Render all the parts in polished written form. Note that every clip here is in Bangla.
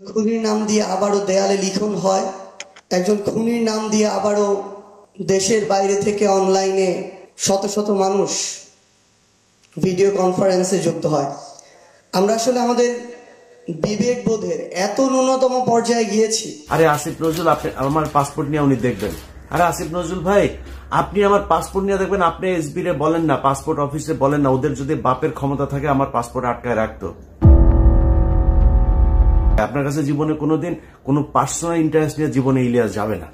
খুনির নাম দিয়ে আবারও দেয়ালে লিখন হয়, একজন খুনির নাম দিয়ে আবারও দেশের বাইরে থেকে অনলাইনে শত শত মানুষ ভিডিও কনফারেন্সে যুক্ত হয়। আমরা আসলে আমাদের বিবেক বোধের এত ন্যূনতম পর্যায়ে গিয়েছি। আরে আসিফ নজরুল, আপনি আমার পাসপোর্ট নিয়ে উনি দেখবেন। আরে আসিফ নজরুল ভাই, আপনি আমার পাসপোর্ট নিয়ে দেখবেন, আপনি এসবি রে বলেন না, পাসপোর্ট অফিসে বলেন না, ওদের যদি বাপের ক্ষমতা থাকে আমার পাসপোর্ট আটকায় রাখতো। আপনার কাছে জীবনে কোনোদিন কোনো পার্সোনাল ইন্টারেস্ট নিয়ে জীবনে ইলিয়াস যাবে না।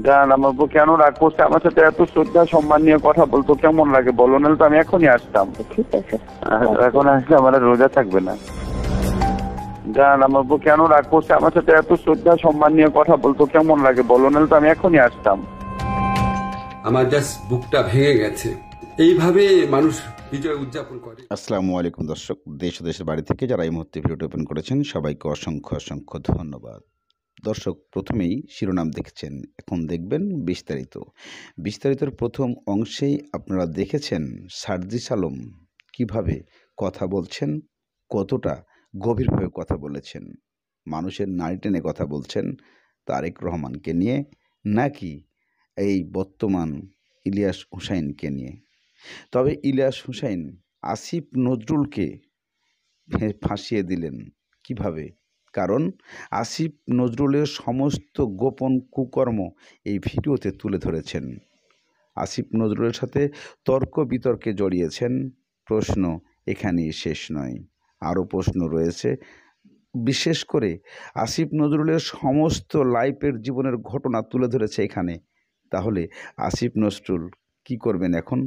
জান, আমার বউ কেন রাগ করছে? আমার সাথে এত শ্রদ্ধা সম্মান নিয়ে কথা বলতো কেমন লাগে বলো, নাহলে তো আমি এখনই আসতাম। ঠিক আছে, এখন আসলে আমার আর রোজা থাকবে না। জান, আমার বউ কেন রাগ করছে? আমার সাথে এত শ্রদ্ধা সম্মান নিয়ে কথা বলতো কেমন লাগে বলো, নাহলে তো আমি এখনই আসতাম। আমার জাস্ট বুকটা ভেঙে গেছে। এইভাবে মানুষ বিজয় উদযাপন করে। আসসালামু আলাইকুম দর্শক, দেশ ও দেশের বাড়ি থেকে যারা এই মুহূর্তে ভিডিওটি ওপেন করেছেন সবাইকে অসংখ্য অসংখ্য ধন্যবাদ। দর্শক, প্রথমেই শিরোনাম দেখেছেন, এখন দেখবেন বিস্তারিতর প্রথম অংশেই আপনারা দেখেছেন সার্জিস আলম কিভাবে কথা বলছেন, কতটা গভীরভাবে কথা বলেছেন, মানুষের নাড়ি টেনে কথা বলছেন তারেক রহমানকে নিয়ে নাকি এই বর্তমান ইলিয়াস হুসাইনকে নিয়ে। তবে ইলিয়াস হুসাইন আসিফ নজরুলকে ফাঁসিয়ে দিলেন কিভাবে? কারণ আসিফ নজরুলের সমস্ত গোপন কুকর্ম এই ভিডিওতে তুলে ধরেছেন। আসিফ নজরুলের সাথে তর্ক বিতর্কে জড়িয়েছেন। প্রশ্ন এখানেই শেষ নয়, আরও প্রশ্ন রয়েছে। বিশেষ করে আসিফ নজরুলের সমস্ত লাইফের জীবনের ঘটনা তুলে ধরেছে এখানে। তাহলে আসিফ নজরুল কি করবেন এখন?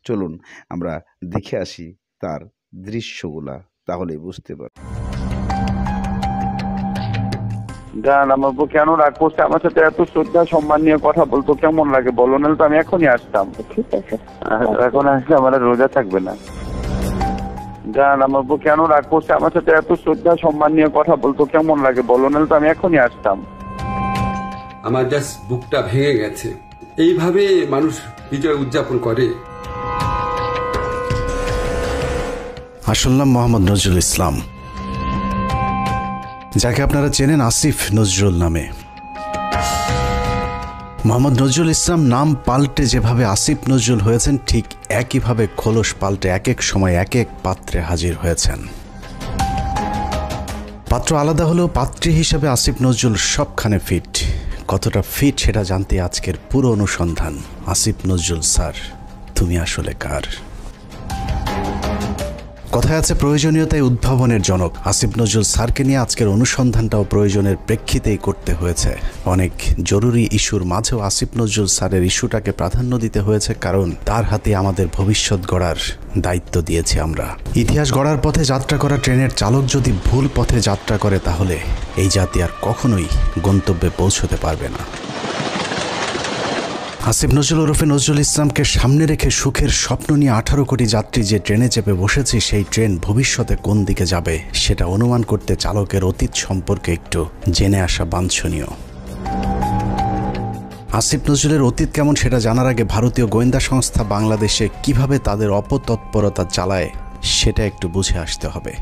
চলুন আমরা দেখে আসি তার দৃশ্যগুলা, তাহলে বুঝতে পারব। জান, আমার বউ কেন রাগ করছে? আমার সাথে এত শ্রদ্ধা সম্মান নিয়ে কথা বলতো কেমন লাগে বলো, নাহলে তো আমি এখনই আসতাম। ঠিক আছে, এখন আসলে আমার আর রোজা থাকবে না। জান, আমার বউ কেন রাগ করছে? আমার সাথে এত শ্রদ্ধা সম্মান নিয়ে কথা বলতো কেমন লাগে বলো, নাহলে তো আমি এখনই আসতাম। আমার জাস্ট বুকটা ভেঙে গেছে। এইভাবে মানুষ বিজয় উদযাপন করে। আসল নাম মোহাম্মদ নজরুল ইসলাম, যাকে আপনারা চেনেন আসিফ নজরুল নামে। মোহাম্মদ নজরুল ইসলাম নাম পাল্টে যেভাবে আসিফ নজরুল হয়েছেন, ঠিক একইভাবে খোলস পাল্টে এক এক সময় এক এক পাত্রে হাজির হয়েছেন। পাত্র আলাদা হলেও পাত্রী হিসেবে আসিফ নজরুল সবখানে ফিট। কতটা ফিট সেটা জানতে আজকের পুরো অনুসন্ধান। আসিফ নজরুল স্যার, তুমি আসলে কার? কথায় আছে প্রয়োজনীয়তাই উদ্ভাবনের জনক। আসিফ নজরুল স্যারকে নিয়ে আজকের অনুসন্ধানটাও প্রয়োজনের প্রেক্ষিতেই করতে হয়েছে। অনেক জরুরি ইস্যুর মাঝেও আসিফ নজরুল স্যারের ইস্যুটাকে প্রাধান্য দিতে হয়েছে, কারণ তার হাতে আমাদের ভবিষ্যৎ গড়ার দায়িত্ব দিয়েছি আমরা। ইতিহাস গড়ার পথে যাত্রা করা ট্রেনের চালক যদি ভুল পথে যাত্রা করে, তাহলে এই জাতি আর কখনোই গন্তব্যে পৌঁছতে পারবে না। আসিফ নজরুল ওরফে নজরুল ইসলামকে সামনে রেখে সুখের স্বপ্ন নিয়ে 18 কোটি যাত্রী যে ট্রেনে চেপে বসেছি, সেই ট্রেন ভবিষ্যতে কোন দিকে যাবে সেটা অনুমান করতে চালকের অতীত সম্পর্কে একটু জেনে আসা বাঞ্ছনীয়। আসিফ নজরুলের অতীত কেমন সেটা জানার আগে ভারতীয় গোয়েন্দা সংস্থা বাংলাদেশে কিভাবে তাদের অপতৎপরতা চালায় সেটা একটু বুঝে আসতে হবে।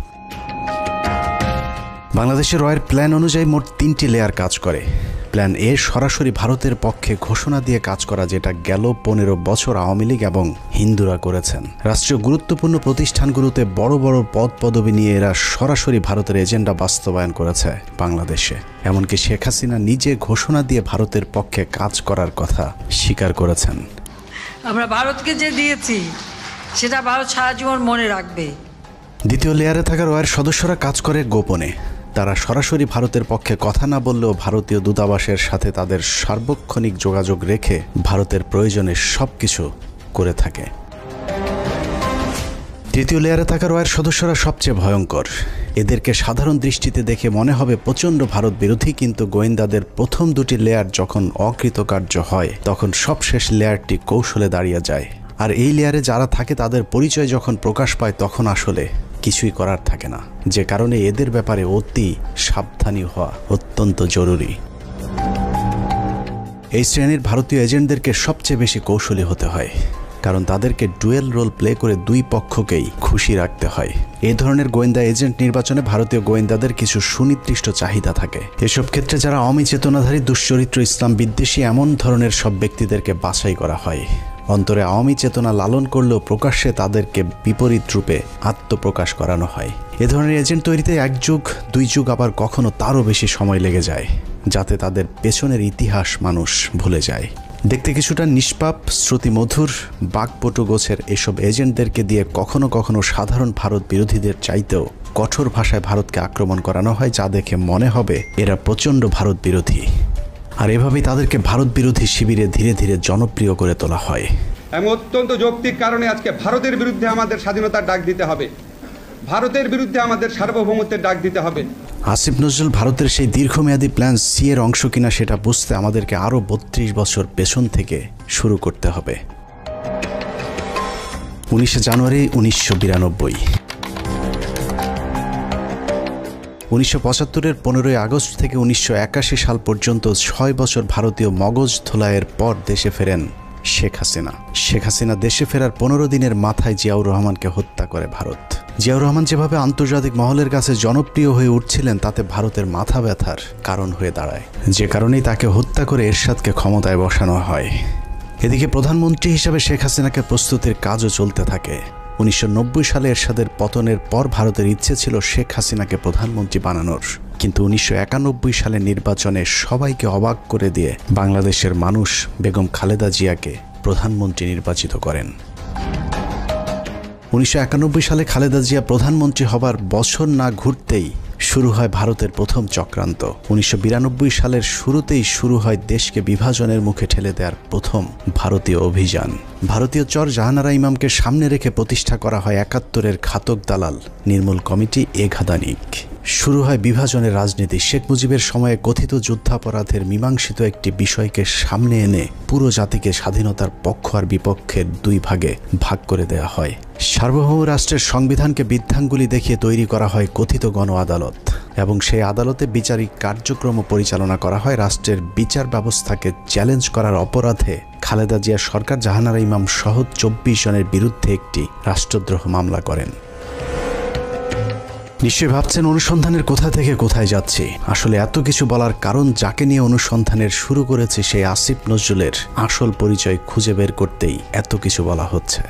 বাংলাদেশের রয়ের প্ল্যান অনুযায়ী মোট 3টি লেয়ার কাজ করে। প্ল্যান এ সরাসরি ভারতের পক্ষে ঘোষণা দিয়ে কাজ করা, যেটা গেল 15 বছর আওয়ামী লীগ এবং হিন্দুরা করেছেন। রাষ্ট্রীয় গুরুত্বপূর্ণ প্রতিষ্ঠানগুলোতে বড় বড় পদ পদবি নিয়ে এরা সরাসরি ভারতের এজেন্ডা বাস্তবায়ন করেছে বাংলাদেশে। এমনকি শেখ হাসিনা নিজে ঘোষণা দিয়ে ভারতের পক্ষে কাজ করার কথা স্বীকার করেছেন। আমরা ভারতকে যে দিয়েছি সেটা ভারত সারা জীবন মনে রাখবে। দ্বিতীয় লেয়ারে থাকা রয়ের সদস্যরা কাজ করে গোপনে। তারা সরাসরি ভারতের পক্ষে কথা না বললেও ভারতীয় দূতাবাসের সাথে তাদের সার্বক্ষণিক যোগাযোগ রেখে ভারতের প্রয়োজনে সব কিছু করে থাকে। তৃতীয় লেয়ারে থাকা রয়ের সদস্যরা সবচেয়ে ভয়ঙ্কর। এদেরকে সাধারণ দৃষ্টিতে দেখে মনে হবে প্রচণ্ড ভারত বিরোধী, কিন্তু গোয়েন্দাদের প্রথম 2টি লেয়ার যখন অকৃতকার্য হয়, তখন সবশেষ লেয়ারটি কৌশলে দাঁড়িয়ে যায়। আর এই লেয়ারে যারা থাকে তাদের পরিচয় যখন প্রকাশ পায়, তখন আসলে কিছুই করার থাকে না, যে কারণে এদের ব্যাপারে অতি সাবধানী হওয়া অত্যন্ত জরুরি। এই শ্রেণীর ভারতীয় এজেন্টদেরকে সবচেয়ে বেশি কৌশলী হতে হয়, কারণ তাদেরকে ডুয়েল রোল প্লে করে দুই পক্ষকেই খুশি রাখতে হয়। এই ধরনের গোয়েন্দা এজেন্ট নির্বাচনে ভারতীয় গোয়েন্দাদের কিছু সুনির্দিষ্ট চাহিদা থাকে। এসব ক্ষেত্রে যারা অমিচেতনাধারী, দুশ্চরিত্র, ইসলাম বিদ্বেষী এমন ধরনের সব ব্যক্তিদেরকে বাছাই করা হয়। অন্তরে আওয়ামী চেতনা লালন করলেও প্রকাশ্যে তাদেরকে বিপরীত রূপে আত্মপ্রকাশ করানো হয়। এ ধরনের এজেন্ট তৈরিতে 1 যুগ 2 যুগ, আবার কখনো তারও বেশি সময় লেগে যায়, যাতে তাদের পেছনের ইতিহাস মানুষ ভুলে যায়। দেখতে কিছুটা নিষ্পাপ, শ্রুতিমধুর, বাকপটু গোছের এসব এজেন্টদেরকে দিয়ে কখনো কখনো সাধারণ ভারত বিরোধীদের চাইতেও কঠোর ভাষায় ভারতকে আক্রমণ করানো হয়, যা দেখে মনে হবে এরা প্রচণ্ড ভারত বিরোধী। আর এভাবেই তাদেরকে ভারত বিরোধী শিবিরে ধীরে ধীরে জনপ্রিয় করে তোলা হয়। এবং অত্যন্ত যৌক্তিক কারণে আজকে ভারতের বিরুদ্ধে আমাদের স্বাধীনতার ডাক দিতে হবে, ভারতের বিরুদ্ধে আমাদের সার্বভৌমত্বের ডাক দিতে হবে। আসিফ নজরুল ভারতের সেই দীর্ঘমেয়াদী প্ল্যান সি এর অংশ কিনা সেটা বুঝতে আমাদেরকে আরও 32 বছর পেছন থেকে শুরু করতে হবে। 19 জানুয়ারি 1992। 1975-এর 15 আগস্ট থেকে 1981 সাল পর্যন্ত 6 বছর ভারতীয় মগজ ধোলাইয়ের পর দেশে ফেরেন শেখ হাসিনা। শেখ হাসিনা দেশে ফেরার 15 দিনের মাথায় জিয়াউর রহমানকে হত্যা করে ভারত। জিয়াউর রহমান যেভাবে আন্তর্জাতিক মহলের কাছে জনপ্রিয় হয়ে উঠছিলেন, তাতে ভারতের মাথা ব্যথার কারণ হয়ে দাঁড়ায়, যে কারণেই তাকে হত্যা করে এরশাদকে ক্ষমতায় বসানো হয়। এদিকে প্রধানমন্ত্রী হিসেবে শেখ হাসিনাকে প্রস্তুতির কাজও চলতে থাকে। 1990 সালে এরশাদের পতনের পর ভারতের ইচ্ছে ছিল শেখ হাসিনাকে প্রধানমন্ত্রী বানানোর, কিন্তু 1991 সালে নির্বাচনে সবাইকে অবাক করে দিয়ে বাংলাদেশের মানুষ বেগম খালেদা জিয়াকে প্রধানমন্ত্রী নির্বাচিত করেন। 1991 সালে খালেদা জিয়া প্রধানমন্ত্রী হবার বছর না ঘুরতেই শুরু হয় ভারতের প্রথম চক্রান্ত। 1992 সালের শুরুতেই শুরু হয় দেশকে বিভাজনের মুখে ঠেলে দেওয়ার প্রথম ভারতীয় অভিযান। ভারতীয় চর জাহানারা ইমামকে সামনে রেখে প্রতিষ্ঠা করা হয় 71-এর ঘাতক দালাল নির্মূল কমিটি এঘাদানিক। শুরু হয় বিভাজনের রাজনীতি। শেখ মুজিবের সময়ে কথিত যুদ্ধাপরাধের মীমাংসিত একটি বিষয়কে সামনে এনে পুরো জাতিকে স্বাধীনতার পক্ষ আর বিপক্ষের 2 ভাগে ভাগ করে দেওয়া হয়। সার্বভৌম রাষ্ট্রের সংবিধানকে বৃদ্ধাঙ্গুলি দেখিয়ে তৈরি করা হয় কথিত গণ আদালত, এবং সেই আদালতে বিচারিক কার্যক্রম পরিচালনা করা হয়। রাষ্ট্রের বিচার ব্যবস্থাকে চ্যালেঞ্জ করার অপরাধে খালেদা জিয়া সরকার জাহানারা ইমাম সহ 24 জনের বিরুদ্ধে একটি রাষ্ট্রদ্রোহ মামলা করেন। নিশ্চয়ই ভাবছেন অনুসন্ধানের কোথা থেকে কোথায় যাচ্ছি। আসলে এত কিছু বলার কারণ, যাকে নিয়ে অনুসন্ধানের শুরু করেছে সেই আসিফ নজরুলের আসল পরিচয় খুঁজে বের করতেই এত কিছু বলা হচ্ছে।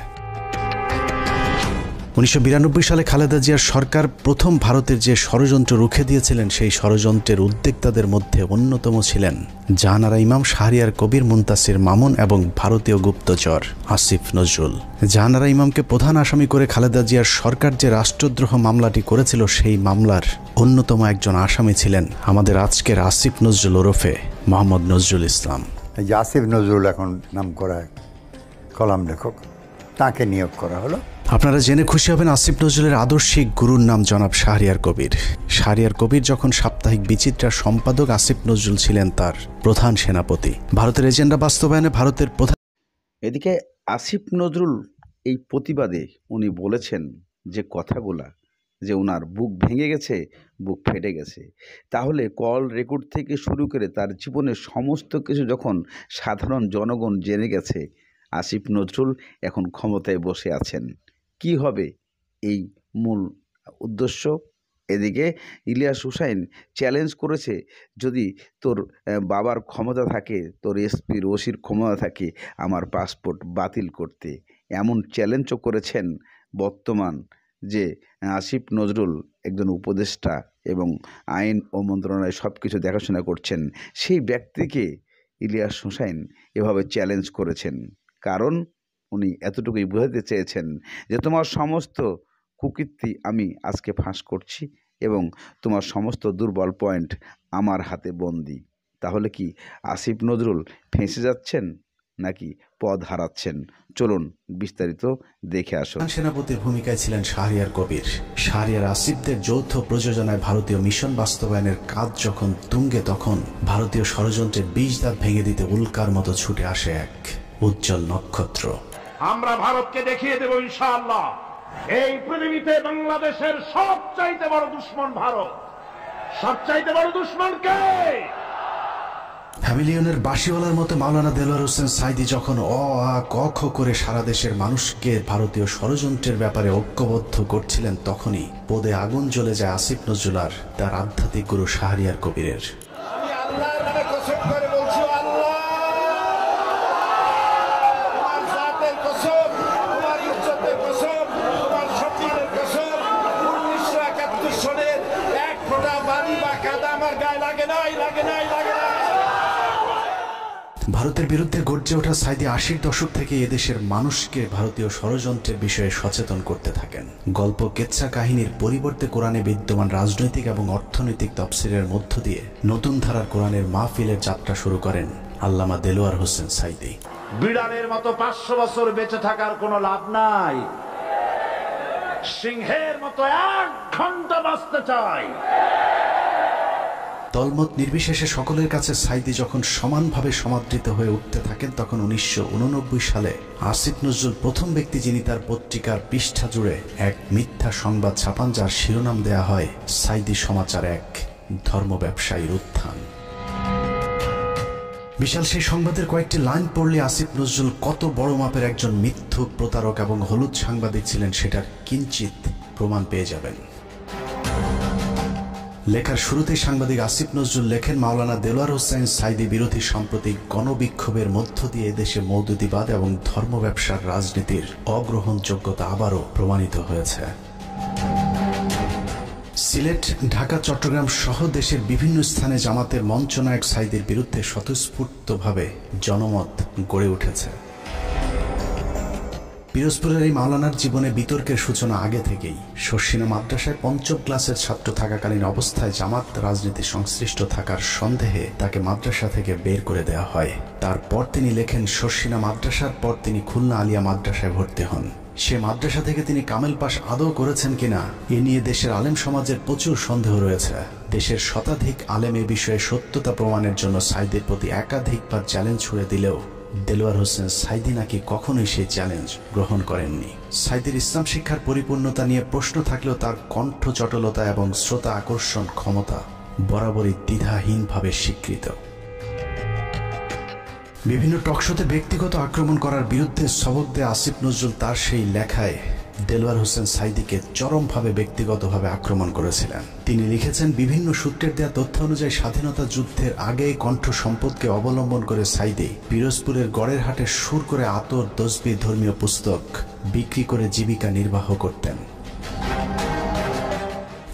1992 সালে খালেদা জিয়ার সরকার প্রথম ভারতের যে ষড়যন্ত্র রুখে দিয়েছিলেন, সেই ষড়যন্ত্রের উদ্যোক্তাদের মধ্যে অন্যতম ছিলেন জাহানারা ইমাম, শাহরিয়ার কবির, মুনতাসির মামুন এবং ভারতীয় গুপ্তচর আসিফ নজরুল। জাহানারা ইমামকে প্রধান আসামি করে খালেদা জিয়ার সরকার যে রাষ্ট্রদ্রোহ মামলাটি করেছিল, সেই মামলার অন্যতম একজন আসামি ছিলেন আমাদের আজকের আসিফ নজরুল ওরফে মোহাম্মদ নজরুল ইসলাম। এই আসিফ নজরুল এখন নাম করা কলাম লেখক, তাকে নিয়োগ করা হলো। আপনারা জেনে খুশি হবেন, আসিফ নজরুলের আদর্শিক গুরুর নাম জনাব শাহরিয়ার কবির। শাহরিয়ার কবির যখন সাপ্তাহিক বিচিত্রার সম্পাদক, আসিফ নজরুল ছিলেন তার প্রধান সেনাপতি। ভারতের এজেন্ডা বাস্তবায়নে ভারতের প্রধান। এদিকে আসিফ নজরুল এই প্রতিবাদে উনি বলেছেন যে কথাগুলা, যে ওনার বুক ভেঙে গেছে, বুক ফেটে গেছে। তাহলে কল রেকর্ড থেকে শুরু করে তার জীবনের সমস্ত কিছু যখন সাধারণ জনগণ জেনে গেছে, আসিফ নজরুল এখন ক্ষমতায় বসে আছেন, কি হবে এই মূল উদ্দেশ্য। এদিকে ইলিয়াস হুসাইন চ্যালেঞ্জ করেছে, যদি তোর বাবার ক্ষমতা থাকে, তোর এসপির ওসির ক্ষমতা থাকে, আমার পাসপোর্ট বাতিল করতে। এমন চ্যালেঞ্জও করেছেন বর্তমান যে আসিফ নজরুল একজন উপদেষ্টা এবং আইন ও মন্ত্রণালয় সব কিছু দেখাশোনা করছেন, সেই ব্যক্তিকে ইলিয়াস হুসাইন এভাবে চ্যালেঞ্জ করেছেন। কারণ উনি এতটুকুই বোঝাতে চেয়েছেন যে তোমার সমস্ত কুকীর্তি আমি আজকে ফাঁস করছি এবং তোমার সমস্ত দুর্বল পয়েন্ট আমার হাতে বন্দি। তাহলে কি আসিফ নজরুল ফেঁসে যাচ্ছেন নাকি পদ হারাচ্ছেন? চলুন বিস্তারিত দেখে আসুন। সেনাপতির ভূমিকায় ছিলেন শাহরিয়ার কবির। শাহরিয়ার আসিফদের যৌথ প্রযোজনায় ভারতীয় মিশন বাস্তবায়নের কাজ যখন তুঙ্গে, তখন ভারতীয় ষড়যন্ত্রের বীজ দাঁত ভেঙে দিতে উল্কার মতো ছুটে আসে এক উজ্জ্বল নক্ষত্র। আমরা ভারতকে দেখিয়ে দেব ইনশাআল্লাহ, এই পৃথিবীতে বাংলাদেশের সবচাইতে বড় দুশ্মন ভারত। সবচাইতে বড় দুশ্মন কে? হ্যামিলিয়নের বাঁশিওয়ালার মতো মাওলানা দেলোয়ার হোসেন সাঈদী যখন অ আ ক খ করে সারা দেশের মানুষকে ভারতীয় ষড়যন্ত্রের ব্যাপারে ঐক্যবদ্ধ করছিলেন, তখনই পদে আগুন জ্বলে যায় আসিফ নজরুল আর তার আধ্যাত্মিক গুরু শাহরিয়ার কবিরের। ভারতের বিরুদ্ধে গর্জে ওঠা সাঈদী ৮০-র দশক থেকে এদেশের মানুষকে ভারতীয় ষড়যন্ত্রের বিষয়ে সচেতন করতে থাকেন। গল্প কেচ্ছা কাহিনীর পরিবর্তে কোরআনে বিদ্যমান রাজনৈতিক এবং অর্থনৈতিক তাফসীরের মধ্য দিয়ে নতুন ধারার কোরআনের মাহফিলের যাত্রা শুরু করেন আল্লামা দেলোয়ার হোসেন সাঈদী। বিড়ালের মতো ৫০০ বছর বেঁচে থাকার কোনো লাভ নাই, সিংহের মতো ১ ঘন্টা বাঁচতে চাই। দলমত নির্বিশেষে সকলের কাছে সাঈদী যখন সমানভাবে সমাদৃত হয়ে উঠতে থাকেন, তখন ১৯৮৯ সালে আসিফ নজরুল প্রথম ব্যক্তি যিনি তার পত্রিকার পৃষ্ঠা জুড়ে এক মিথ্যা সংবাদ ছাপান, যার শিরোনাম দেয়া হয় সাঈদী সমাচার, এক ধর্ম ব্যবসায়ীর উত্থান। বিশাল সেই সংবাদের কয়েকটি লাইন পড়লে আসিফ নজরুল কত বড় মাপের একজন মিথ্যুক, প্রতারক এবং হলুদ সাংবাদিক ছিলেন সেটার কিঞ্চিত প্রমাণ পেয়ে যাবেন। লেখার শুরুতেই সাংবাদিক আসিফ নজরুল লেখেন, মাওলানা দেলোয়ার হোসেন সাঈদী বিরোধী সাম্প্রতিক গণবিক্ষোভের মধ্য দিয়ে দেশে মওদুদিবাদ এবং ধর্ম ব্যবসার রাজনীতির অগ্রহণযোগ্যতা আবারও প্রমাণিত হয়েছে। সিলেট, ঢাকা, চট্টগ্রাম সহ দেশের বিভিন্ন স্থানে জামাতের মঞ্চনায়ক সাঈদীর বিরুদ্ধে স্বতঃস্ফূর্তভাবে জনমত গড়ে উঠেছে। পিরোজপুরের এই মাওলানার জীবনে বিতর্কের সূচনা আগে থেকেই। শর্ষিনা মাদ্রাসায় ৫ম ক্লাসের ছাত্র থাকাকালীন অবস্থায় জামাত রাজনীতি সংশ্লিষ্ট থাকার সন্দেহে তাকে মাদ্রাসা থেকে বের করে দেওয়া হয়। তারপর তিনি লেখেন, শর্ষিনা মাদ্রাসার পর তিনি খুলনা আলিয়া মাদ্রাসায় ভর্তি হন। সে মাদ্রাসা থেকে তিনি কামেল পাশ আদৌ করেছেন কিনা এ নিয়ে দেশের আলেম সমাজের প্রচুর সন্দেহ রয়েছে। দেশের শতাধিক আলেম এ বিষয়ে সত্যতা প্রমাণের জন্য সাঈদীর প্রতি একাধিকবার চ্যালেঞ্জ ছুড়ে দিলেও দেলোয়ার হোসেন সাঈদী নাকি কখনোই সেই চ্যালেঞ্জ গ্রহণ করেননি। সাঈদীর ইসলাম শিক্ষার পরিপূর্ণতা নিয়ে প্রশ্ন থাকলেও তার কণ্ঠ চটলতা এবং শ্রোতা আকর্ষণ ক্ষমতা বরাবরই দ্বিধাহীনভাবে স্বীকৃত। বিভিন্ন টকশোতে ব্যক্তিগত আক্রমণ করার বিরুদ্ধে সবক দেয়া আসিফ নজরুল তার সেই লেখায় দেলোয়ার হোসেন সাঈদীকে চরমভাবে ব্যক্তিগতভাবে আক্রমণ করেছিলেন। তিনি লিখেছেন, বিভিন্ন সূত্রের দেয়া তথ্য অনুযায়ী স্বাধীনতা যুদ্ধের আগেই কণ্ঠ সম্পদকে অবলম্বন করে সাঈদী পিরোজপুরের গড়ের হাটে সুর করে আতর, তসবিহ, ধর্মীয় পুস্তক বিক্রি করে জীবিকা নির্বাহ করতেন।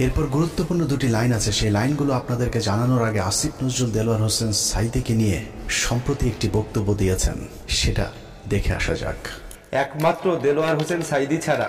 এরপর গুরুত্বপূর্ণ দুটি লাইন আছে, সেই লাইনগুলো আপনাদেরকে জানানোর আগে আসিফ নজরুল দেলোয়ার হোসেন সাঈদীকে নিয়ে সম্প্রতি একটি বক্তব্য দিয়েছেন, সেটা দেখে আসা যাক। একমাত্র দেলোয়ার হোসেন সাঈদী ছাড়া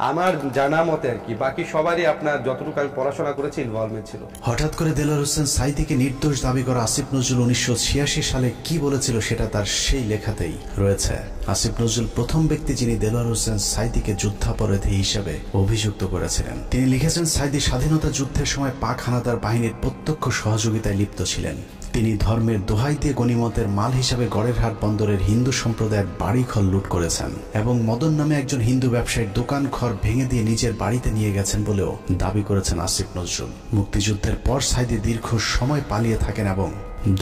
আমার জানা মতে আর কি বাকি সবারই আপনার যতটুকু আমি পড়াশোনা করেছি ইনভলভমেন্ট ছিল। হঠাৎ করে দেলোয়ার হোসেন সাঈদীকে নির্দোষ দাবি করা আসিফ নজরুল ১৯৮৬ সালে কি বলেছিল সেটা তার সেই লেখাতেই রয়েছে। আসিফ নজরুল প্রথম ব্যক্তি যিনি দেলোয়ার হোসেন সাঈদীকে যুদ্ধাপরাধী হিসাবে অভিযুক্ত করেছিলেন। তিনি লিখেছেন, সাঈদী স্বাধীনতা যুদ্ধের সময় পাক হানাদার বাহিনীর প্রত্যক্ষ সহযোগিতায় লিপ্ত ছিলেন। তিনি ধর্মের দোহাই দিয়ে গনিমতের মাল হিসাবে গড়েরহাট বন্দরের হিন্দু সম্প্রদায়ের বাড়িঘর লুট করেছেন এবং মদন নামে একজন হিন্দু ব্যবসায়ীর দোকান ঘর ভেঙে দিয়ে নিজের বাড়িতে নিয়ে গেছেন বলেও দাবি করেছেন আসিফ নজরুল। মুক্তিযুদ্ধের পর সাঈদী দীর্ঘ সময় পালিয়ে থাকেন এবং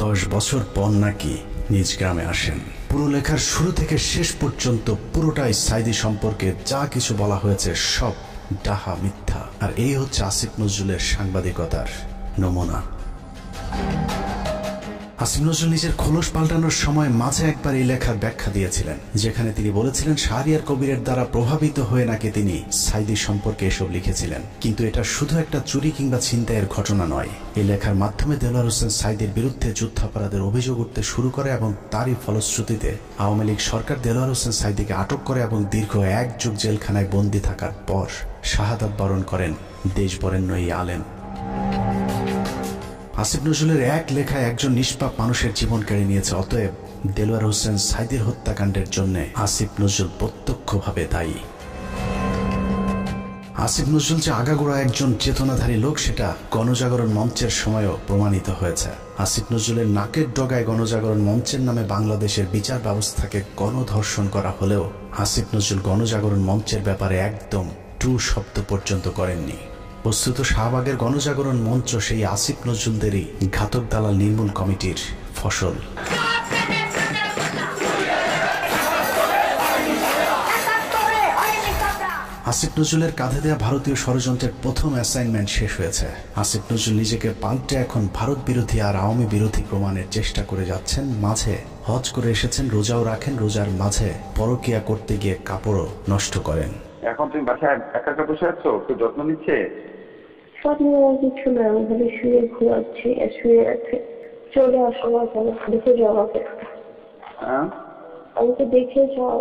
১০ বছর পর নাকি নিজ গ্রামে আসেন। পুরো লেখার শুরু থেকে শেষ পর্যন্ত পুরোটাই সাঈদী সম্পর্কে যা কিছু বলা হয়েছে সব ডাহা, মিথ্যা। আর এই হচ্ছে আসিফ নজরুলের সাংবাদিকতার নমুনা। আসিফ নজরুল নিজের খোলস পাল্টানোর সময় মাঝে একবার এই লেখার ব্যাখ্যা দিয়েছিলেন, যেখানে তিনি বলেছিলেন শাহরিয়ার কবিরের দ্বারা প্রভাবিত হয়ে নাকি তিনি সাঈদী সম্পর্কে এসব লিখেছিলেন। কিন্তু এটা শুধু একটা চুরি কিংবা ছিনতাইয়ের ঘটনা নয়। এই লেখার মাধ্যমে দেলোয়ার হোসেন সাঈদীর বিরুদ্ধে যুদ্ধাপরাধের অভিযোগ উঠতে শুরু করে এবং তারই ফলশ্রুতিতে আওয়ামী লীগ সরকার দেলোয়ার হোসেন সাঈদীকে আটক করে এবং দীর্ঘ ১ যুগ জেলখানায় বন্দী থাকার পর শাহাদাত বরণ করেন দেশ বরেণ্য এই আলেম। আসিফ নজরুলের এক লেখায় একজন নিষ্পাপ মানুষের জীবন কেড়ে নিয়েছে। অতএব দেলোয়ার হোসেন সাঈদীর হত্যাকাণ্ডের জন্য আসিফ নজরুল প্রত্যক্ষভাবে দায়ী। আসিফ নজরুল যে আগাগোড়া একজন চেতনাধারী লোক সেটা গণজাগরণ মঞ্চের সময়ও প্রমাণিত হয়েছে। আসিফ নজরুলের নাকের ডগায় গণজাগরণ মঞ্চের নামে বাংলাদেশের বিচার ব্যবস্থাকে গণধর্ষণ করা হলেও আসিফ নজরুল গণজাগরণ মঞ্চের ব্যাপারে একদম ট্রু শব্দ পর্যন্ত করেননি। বস্তুত শাহবাগের গণজাগরণ মঞ্চ সেই আসিফ নজরুলদেরই ঘাতক দালাল নির্মূল কমিটির ফসল। আসিফ নজরুলের কাঁধে দেয়া ভারতীয় ষড়যন্ত্রের প্রথম অ্যাসাইনমেন্ট শেষ হয়েছে। আসিফ নজরুল নিজেকে পাল্টে এখন ভারত বিরোধী আর আওয়ামী বিরোধী প্রমাণের চেষ্টা করে যাচ্ছেন। মাঝে হজ করে এসেছেন, রোজাও রাখেন, রোজার মাঝে পরকিয়া করতে গিয়ে কাপড়ও নষ্ট করেন। এখন তুমি বাসায় একা একা বসে আছো, কেউ যত্ন নিচ্ছে? কিছু না, আমি শুয়ে ঘুমাচ্ছি, শুয়ে আছে। চলে আসো না কেন, দেখে যাও আমাকে। আমাকে দেখে যাও।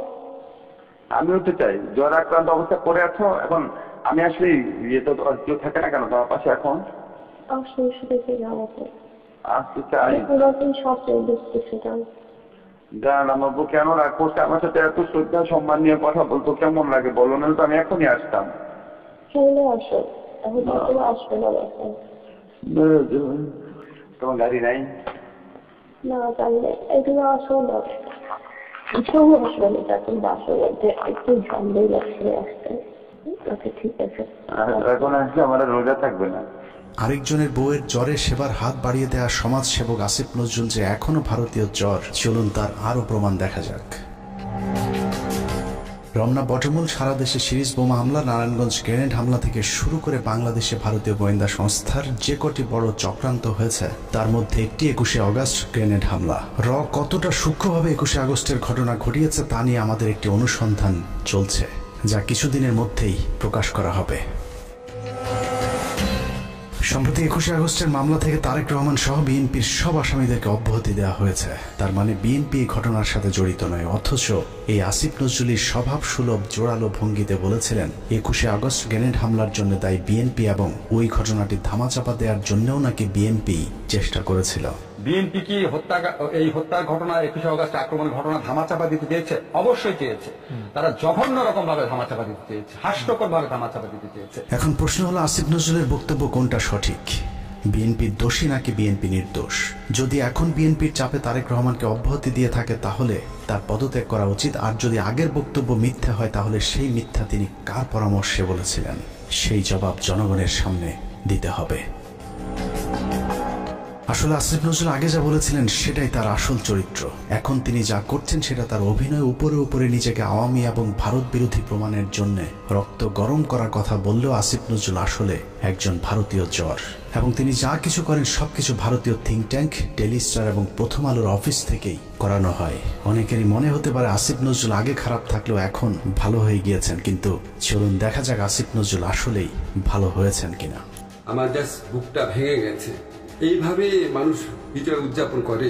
আমিও তো চাই। জ্বর আক্রান্ত অবস্থা পড়ে আছো এখন। আমি আসলে ইয়ে তো কেউ থাকে না কেন তোমার পাশে এখন? দেখে যাও আমাকে। আসতে চাই। সব দেখতেছে জান, আমার বউ কেন রাগ করছে আমার সাথে? এত শ্রদ্ধা সম্মান নিয়ে কথা বলতো কেমন লাগে বলো, না তো আমি এখনই আসতাম। চলে আসো, এখন আসবে না। তোমার গাড়ি নাই? না গাড়ি নেই, এগুলো আসো না। আসবে না, এখন বাসের মধ্যে একটু ঝামেলাই লাগছে আসতে। আচ্ছা ঠিক আছে, এখন আসলে আমার রোজা থাকবে না। আরেকজনের বউয়ের জ্বরে সেবার হাত বাড়িয়ে দেওয়া সমাজসেবক আসিফ নজরুল যে এখনো ভারতীয় জ্বর, চলুন তার আরো প্রমাণ দেখা যাক। রমনা বটমূল সারা দেশে সিরিজ বোমা হামলা, নারায়ণগঞ্জ গ্রেনেড হামলা থেকে শুরু করে বাংলাদেশে ভারতীয় গোয়েন্দা সংস্থার যে কটি বড় চক্রান্ত হয়েছে তার মধ্যে একটি 21শে আগস্ট গ্রেনেড হামলা। কতটা সূক্ষ্মভাবে 21শে আগস্টের ঘটনা ঘটিয়েছে তা নিয়ে আমাদের একটি অনুসন্ধান চলছে, যা কিছুদিনের মধ্যেই প্রকাশ করা হবে। সম্প্রতি 21শে আগস্টের মামলা থেকে তারেক রহমান সহ বিএনপির সব আসামিদেরকে অব্যাহতি দেওয়া হয়েছে। তার মানে বিএনপি এই ঘটনার সাথে জড়িত নয়। অথচ এই আসিফ নজরুলের স্বভাব সুলভ জোরালো ভঙ্গিতে বলেছিলেন 21শে আগস্ট গ্রেনেড হামলার জন্য দায়ী বিএনপি এবং ওই ঘটনাটি ধামাচাপা দেওয়ার জন্যও নাকি বিএনপি চেষ্টা করেছিল। বিএনপি কি এই হত্যার ঘটনা 21শে আগস্ট আক্রমণের ঘটনা ধামাচাপা দিতে চেয়েছে? অবশ্যই চেয়েছে। তারা জঘন্য রকম ভাবে ধামাচাপা দিতে চেয়েছে, হাস্যকর ভাবে ধামাচাপা দিতে চেয়েছে। এখন প্রশ্ন হলো আসিফ নজরুলের বক্তব্য কোনটা সঠিক? বিএনপি দোষী নাকি বিএনপি নির্দোষ? যদি এখন বিএনপির চাপে তারেক রহমানকে অব্যাহতি দিয়ে থাকে তাহলে তার পদত্যাগ করা উচিত। আর যদি আগের বক্তব্য মিথ্যা হয় তাহলে সেই মিথ্যা তিনি কার পরামর্শে বলেছিলেন সেই জবাব জনগণের সামনে দিতে হবে। আসলে আসিফ নজরুল আগে যা বলেছিলেন সেটাই তার আসল চরিত্র। এখন তিনি যা করছেন সেটা তার অভিনয়। উপরে উপরে নিজেকে আওয়ামী এবং ভারত বিরোধী প্রমাণের জন্য রক্ত গরম করার কথা বললেও আসিফ নজরুল আসলে একজন ভারতীয় জ্বর, এবং তিনি যা কিছু করেন সবকিছু ভারতীয় থিঙ্ক ট্যাঙ্ক, ডেইলি স্টার এবং প্রথম আলোর অফিস থেকেই করানো হয়। অনেকেরই মনে হতে পারে আসিফ নজরুল আগে খারাপ থাকলেও এখন ভালো হয়ে গিয়েছেন, কিন্তু চলুন দেখা যাক আসিফ নজরুল আসলেই ভালো হয়েছেন কিনা। আমার জাস্ট বুকটা ভেঙে গেছে। এইভাবে মানুষ বিজয় উদযাপন করে।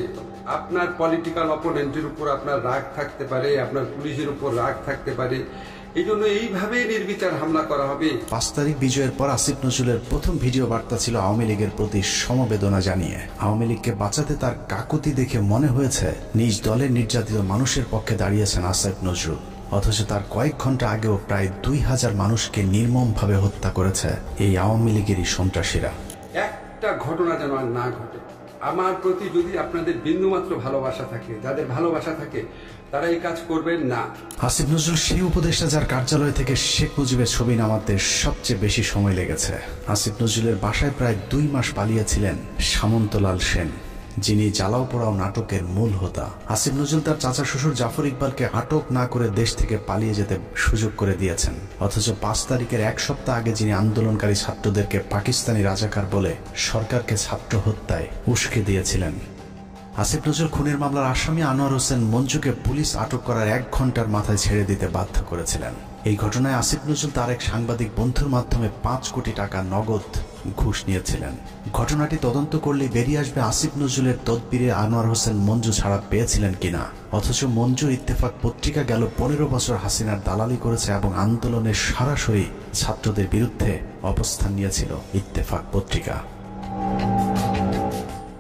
আপনার পলিটিক্যাল অপোনেন্টের উপর আপনার রাগ থাকতে পারে, আপনার পুলিশের উপর রাগ থাকতে পারে, এই জন্য এইভাবে নির্বিচার হামলা করা হবে। 5 তারিখ বিজয়ের পর আসিফ নজরুলের প্রথম ভিডিও বার্তা ছিল আওয়ামী লীগের প্রতি সমবেদনা জানিয়ে। আওয়ামী লীগকে বাঁচাতে তার কাকুতি দেখে মনে হয়েছে নিজ দলের নির্যাতিত মানুষের পক্ষে দাঁড়িয়েছেন আসিফ নজরুল। অথচ তার কয়েক ঘন্টা আগেও প্রায় 2000 মানুষকে নির্মমভাবে হত্যা করেছে এই আওয়ামী লীগেরই সন্ত্রাসীরা। একটা ঘটনা যেন আর না ঘটে। আমার প্রতি যদি আপনাদের বিন্দুমাত্র ভালোবাসা থাকে, যাদের ভালোবাসা থাকে, তারা এই কাজ করবেন না। আসিফ নজরুল সেই উপদেষ্টা যার কার্যালয় থেকে শেখ মুজিবের ছবি নামাতে সবচেয়ে বেশি সময় লেগেছে। আসিফ নজরুলের বাসায় প্রায় 2 মাস পালিয়েছিলেন সামন্তলাল সেন, যিনি জ্বালাও পোড়াও নাটকের মূল হোতা। আসিফ নজরুল তার চাচা শ্বশুর জাফর ইকবালকে আটক না করে দেশ থেকে পালিয়ে যেতে সুযোগ করে দিয়েছেন। অথচ 5 তারিখের 1 সপ্তাহ আগে যিনি আন্দোলনকারী ছাত্রদেরকে পাকিস্তানি রাজাকার বলে সরকারকে ছাত্র হত্যায় উস্কে দিয়েছিলেন। আসিফ নজরুল খুনের মামলার আসামি আনোয়ার হোসেন মঞ্জুকে পুলিশ আটক করার 1 ঘন্টার মাথায় ছেড়ে দিতে বাধ্য করেছিলেন। এই ঘটনায় আসিফ নজরুল তার এক সাংবাদিক বন্ধুর মাধ্যমে 5 কোটি টাকা নগদ ঘুষ নিয়েছিলেন। ঘটনাটি তদন্ত করলে বেরিয়ে আসবে আসিফ নজরুলের তদবিরে আনোয়ার হোসেন মঞ্জু ছাড়া পেয়েছিলেন কিনা। অথচ মঞ্জু ইত্তেফাক পত্রিকা গেল 15 বছর হাসিনার দালালি করেছে এবং আন্দোলনের সরাসরি ছাত্রদের বিরুদ্ধে অবস্থান নিয়েছিল ইত্তেফাক পত্রিকা।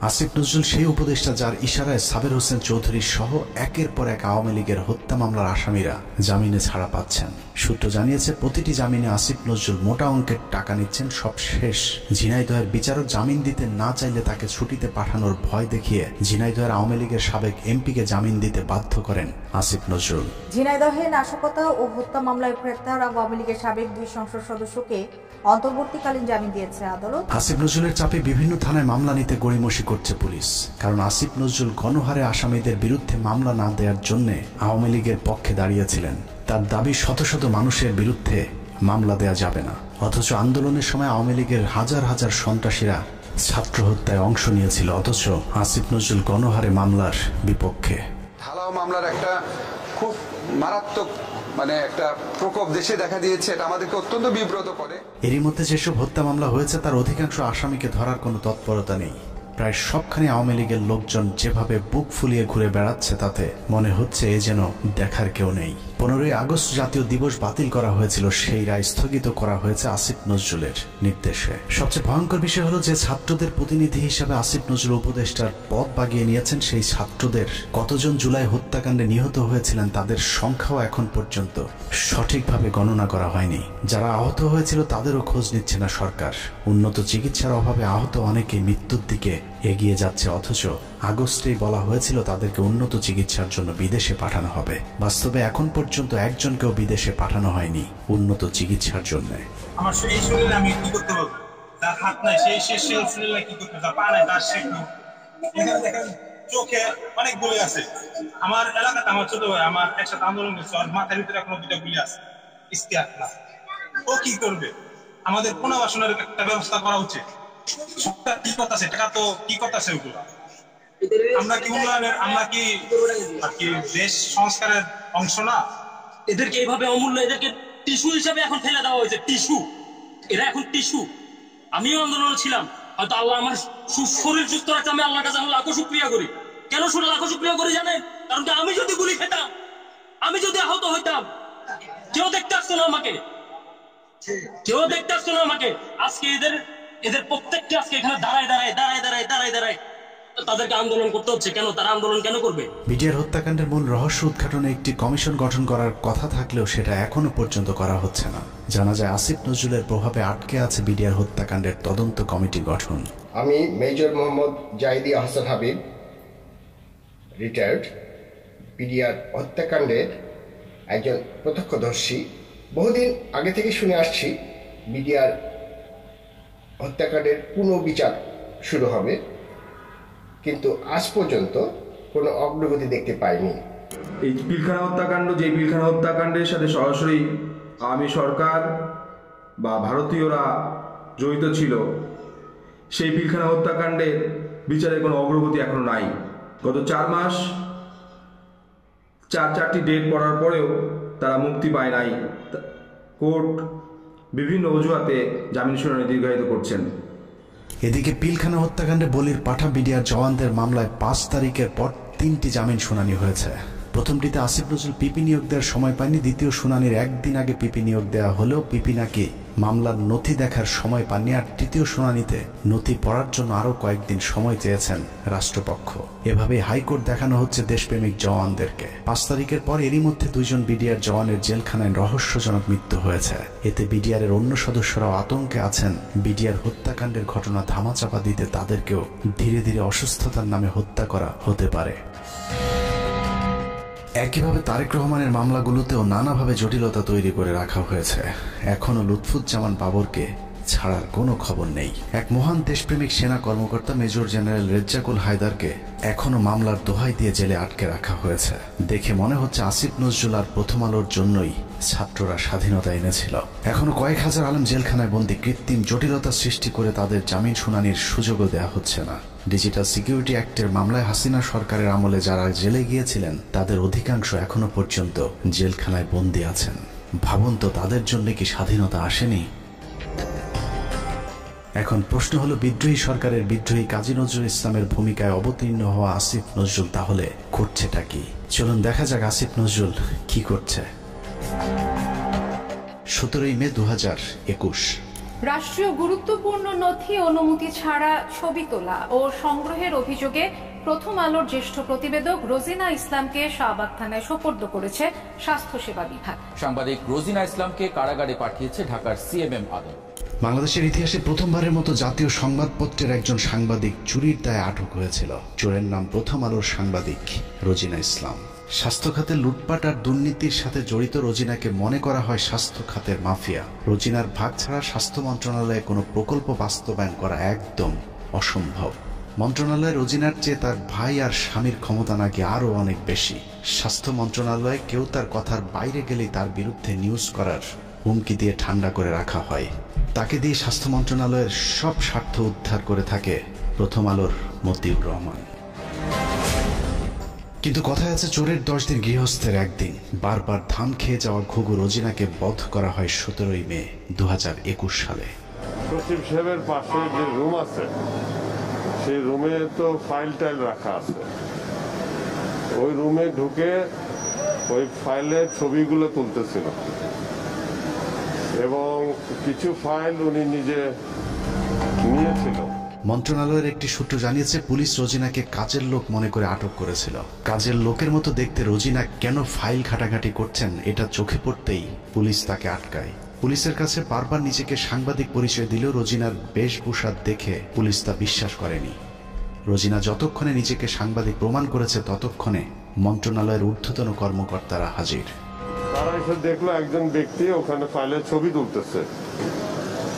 আসিফ নজরুল সেই উপদেষ্টা যার ইশারায় সাবের হোসেন চৌধুরী সহ একের পর এক আওয়ামী লীগের হত্যা মামলার আসামিরা জামিনে ছাড়া পাচ্ছেন। সূত্র জানিয়েছে প্রতিটি জামিনে আসিফ নজরুল মোটা অঙ্কের টাকা নিচ্ছেন। সব শেষ ঝিনাইদহের বিচারক জামিন দিতে না চাইলে তাকে ছুটিতে পাঠানোর ভয় দেখিয়ে ঝিনাইদহের আওয়ামী লীগের সাবেক এমপিকে জামিন দিতে বাধ্য করেন আসিফ নজরুল। ঝিনাইদহে নাশকতা ও হত্যা মামলায় গ্রেপ্তার আওয়ামী লীগের সাবেক 2 সংসদ সদস্যকে অন্তর্বর্তীকালীন জামিন দিয়েছে আদালত। আসিফ নজরুলের চাপে বিভিন্ন থানায় মামলা নিতে গড়িমসি করছে পুলিশ, কারণ আসিফ নজরুল গণহারে আসামিদের বিরুদ্ধে মামলা না দেওয়ার জন্য আওয়ামী লীগের পক্ষে দাঁড়িয়েছিলেন। তার দাবি শত শত মানুষের বিরুদ্ধে মামলা দেয়া যাবে না, অথচ আন্দোলনের সময় আওয়ামী লীগের হাজার হাজার সন্ত্রাসীরা ছাত্র হত্যায় অংশ নিয়েছিল, অথচ আসিফ নজরুল গণহারে মামলার বিপক্ষে। ঢালাও মামলার একটা খুব মারাত্মক একটা প্রকোপ দেশে দেখা দিয়েছে, এটা আমাদেরকে অত্যন্ত বিব্রত করে। এরই মধ্যে যেসব হত্যা মামলা হয়েছে তার অধিকাংশ আসামিকে ধরার কোনো তৎপরতা নেই। প্রায় সবখানে আওয়ামী লীগের লোকজন যেভাবে বুক ফুলিয়ে ঘুরে বেড়াচ্ছে তাতে মনে হচ্ছে এ যেন দেখার কেউ নেই। 15ই আগস্ট জাতীয় দিবস বাতিল করা হয়েছিল, সেই রায় স্থগিত করা হয়েছে আসিফ নজরুলের নির্দেশে। সবচেয়ে ভয়ঙ্কর বিষয় হলো যে ছাত্রদের প্রতিনিধি হিসেবে আসিফ নজরুল উপদেষ্টার পদ বাগিয়ে নিয়েছেন, সেই ছাত্রদের কতজন জুলাই হত্যাকাণ্ডে নিহত হয়েছিলেন তাদের সংখ্যাও এখন পর্যন্ত সঠিকভাবে গণনা করা হয়নি। যারা আহত হয়েছিল তাদেরও খোঁজ নিচ্ছে না সরকার। উন্নত চিকিৎসার অভাবে আহত অনেকে মৃত্যুর দিকে এগিয়ে যাচ্ছে, অথচ আগস্টেই বলা হয়েছিল তাদেরকে উন্নত চিকিৎসার জন্য বিদেশে পাঠানো হবে। বাস্তবে এখন পর্যন্ত একজনকেও বিদেশে পাঠানো হয়নি উন্নত চিকিৎসার জন্য। আমার এই শরীরে আমি কি করতে পারবো? তার হাত নাই, সেই শরীরে কি করতে পারবো? পা নাই, তার শেখ নেই। এখানে দেখেন চোখে অনেক গুলি আছে। আমার এলাকাতে আমার ছোট ভাই আমার একসাথে আন্দোলন করছে, আর মাথার ভিতরে এখনো 2টা গুলি আছে। ইস্তিয়াক না, ও কি করবে? আমাদের পুনর্বাসনের একটা ব্যবস্থা করা উচিত। সরকার কি করতেছে? টাকা তো কি করতেছে ওগুলো? আমরা কি উন্নয়নের, আমরা কি দেশ সংস্কারের অংশ না? এদেরকে এইভাবে অমূল্য, এদেরকে টিস্যু হিসেবে এখন ফেলে দেওয়া হয়েছে। টিস্যু, এরা এখন টিস্যু। আমিও আন্দোলনে ছিলাম, হয়তো আল্লাহ আমার শরীর সুস্থ রাখতে আমি আল্লাহর কাছে লাখো শুকরিয়া করি। কেন শুনে লাখো শুকরিয়া করি জানেন? কারণ আমি যদি গুলি খেতাম, আমি যদি আহত হইতাম, কেউ দেখতে আসতো না আমাকে, কেউ দেখতে আসতো না আমাকে। আজকে এদের প্রত্যেককে আজকে এখানে দাঁড়ায় তাদেরকে আন্দোলন করতে হচ্ছে। কেন? তারা আন্দোলন কেন করবে? বিডিআর হত্যাকাণ্ডের মূল রহস্য উদ্ঘাটনে একটি কমিশন গঠন করার কথা থাকলেও সেটা এখনো পর্যন্ত করা হচ্ছে না। জানা যায় আসিফ নজরুলের প্রভাবে আটকে আছে বিডিআর হত্যাকাণ্ডের তদন্ত কমিটি গঠন। আমি major Mohammad Zahidi Ahsan Habib, retired, BDR হত্যাকাণ্ডের একজন প্রত্যক্ষদর্শী। বহুদিন আগে থেকে শুনে আসছি বিডিআর হত্যাকাণ্ডের পুনর্বিচার শুরু হবে, কিন্তু আজ পর্যন্ত কোনো অগ্রগতি দেখতে পাইনি। এই পিলখানা হত্যাকাণ্ড, যে পিলখানা হত্যাকাণ্ডের সাথে সরাসরি আওয়ামী সরকার বা ভারতীয়রা জড়িত ছিল, সেই পিলখানা হত্যাকাণ্ডের বিচারে কোনো অগ্রগতি এখনো নাই। গত 4 মাস 4টি ডেট পড়ার পরেও তারা মুক্তি পায় নাই। কোর্ট বিভিন্ন অজুহাতে জামিন শুনানি দীর্ঘায়িত করছেন। এদিকে পিলখানা হত্যাকাণ্ডে বলির পাঠা বিডিআর জওয়ানদের মামলায় 5 তারিখের পর 3টি জামিন শুনানি হয়েছে। প্রথমটিতে আসিফ নজরুল পিপি নিয়োগ দেওয়ার সময় পায়নি, দ্বিতীয় শুনানির একদিন আগে পিপি নিয়োগ দেওয়া হলেও পিপি নাকি মামলার নথি দেখার সময় পাননি, আর তৃতীয় শুনানিতে নথি পড়ার জন্য আরও কয়েকদিন সময় চেয়েছেন রাষ্ট্রপক্ষ। এভাবে হাইকোর্ট দেখানো হচ্ছে দেশপ্রেমিক জওয়ানদেরকে। 5 তারিখের পর এরই মধ্যে 2 জন বিডিআর জওয়ানের জেলখানায় রহস্যজনক মৃত্যু হয়েছে। এতে বিডিআরের অন্য সদস্যরাও আতঙ্কে আছেন বিডিআর হত্যাকাণ্ডের ঘটনা ধামাচাপা দিতে তাদেরকেও ধীরে ধীরে অসুস্থতার নামে হত্যা করা হতে পারে। একইভাবে তারেক রহমানের মামলাগুলোতেও নানাভাবে জটিলতা তৈরি করে রাখা হয়েছে। এখনও লুৎফুজ্জামান বাবরকে ছাড়ার কোনো খবর নেই। এক মহান দেশপ্রেমিক সেনা কর্মকর্তা মেজর জেনারেল রেজ্জাকুল হায়দারকে এখনো মামলার দোহাই দিয়ে জেলে আটকে রাখা হয়েছে। দেখে মনে হচ্ছে আসিফ নজরুল আর প্রথম আলোর জন্যই ছাত্ররা স্বাধীনতা এনেছিল। এখনো কয়েক হাজার আলেম জেলখানায় বন্দী, কৃত্রিম জটিলতা সৃষ্টি করে তাদের জামিন শুনানির সুযোগও দেওয়া হচ্ছে না। ডিজিটাল সিকিউরিটি অ্যাক্টের মামলায় হাসিনা সরকারের আমলে যারা জেলে গিয়েছিলেন তাদের অধিকাংশ এখনো পর্যন্ত জেলখানায় বন্দী আছেন। ভাবুন তো, তাদের জন্য কি স্বাধীনতা আসেনি? এখন প্রশ্ন হলো, বিদ্রোহী সরকারের বিদ্রোহী কাজী নজরুল ইসলামের ভূমিকায় অবতীর্ণ হওয়া আসিফ নজরুল তাহলে করছেটা কি? চলুন দেখা যাক আসিফ নজরুল কি করছে। 17 মে 2021। রাষ্ট্রীয় গুরুত্বপূর্ণ নথি অনুমতি ছাড়া ছবি তোলা ও সংগ্রহের অভিযোগে প্রথম আলোর জ্যেষ্ঠ প্রতিবেদক রোজিনা ইসলামকে শাহবাগ থানায় সোপর্দ করেছে স্বাস্থ্যসেবা বিভাগ। সাংবাদিক রোজিনা ইসলামকে কারাগারে পাঠিয়েছে ঢাকার সিএমএম আদালত। বাংলাদেশের ইতিহাসে প্রথমবারের মতো জাতীয় সংবাদপত্রের একজন সাংবাদিক চুরির দায়ে আটক হয়েছিল। চোরের নাম প্রথম আলোর সাংবাদিক রোজিনা ইসলাম। স্বাস্থ্য খাতে লুটপাট আর দুর্নীতির সাথে জড়িত রোজিনাকে মনে করা হয় স্বাস্থ্য খাতের মাফিয়া। রোজিনার ভাগ ছাড়া স্বাস্থ্য মন্ত্রণালয়ে কোনো প্রকল্প বাস্তবায়ন করা একদম অসম্ভব। মন্ত্রণালয়ে রোজিনার চেয়ে তার ভাই আর স্বামীর ক্ষমতা নাকি আরও অনেক বেশি। স্বাস্থ্য মন্ত্রণালয়ে কেউ তার কথার বাইরে গেলেই তার বিরুদ্ধে নিউজ করার হুমকি দিয়ে ঠান্ডা করে রাখা হয়। তাকে দিয়ে স্বাস্থ্য মন্ত্রণালয়ের সব স্বার্থ উদ্ধার করে থাকে প্রথম আলোর মতিউর রহমান। কিন্তু কথায় আছে, চোরের 10 দিন গৃহস্থের একদিন। বারবার ধান খেয়ে যাওয়া ঘুঘু রোজিনাকে বধ করা হয় 17 মে 2021 সালে। সচিব সাহেবের পাশে যে রুম আছে সেই রুমে তো ফাইল টাইল রাখা আছে। ওই রুমে ঢুকে ওই ফাইলের ছবিগুলো তুলতেছিল এবং কিছু ফাইল উনি নিজে নিয়েছিল। মন্ত্রণালয়ের একটি সূত্র জানিয়েছে, পুলিশ রোজিনাকে কাজের লোক মনে করে আটক করেছিল। কাজের লোকের মতো দেখতে রোজিনা কেন ফাইল ঘাটাঘাটি করছেন এটা চোখে পড়তেই পুলিশ তাকে আটকায়। পুলিশের কাছে বারবার নিজেকে সাংবাদিক পরিচয় দিলেও রোজিনার বেশভূষা দেখে পুলিশ তা বিশ্বাস করেনি। রোজিনা যতক্ষণে নিজেকে সাংবাদিক প্রমাণ করেছে ততক্ষণে মন্ত্রণালয়ের ঊর্ধ্বতন কর্মকর্তারা হাজির। তারা এসে দেখলো একজন ব্যক্তি ওখানে ফাইলের ছবি তুলতেছে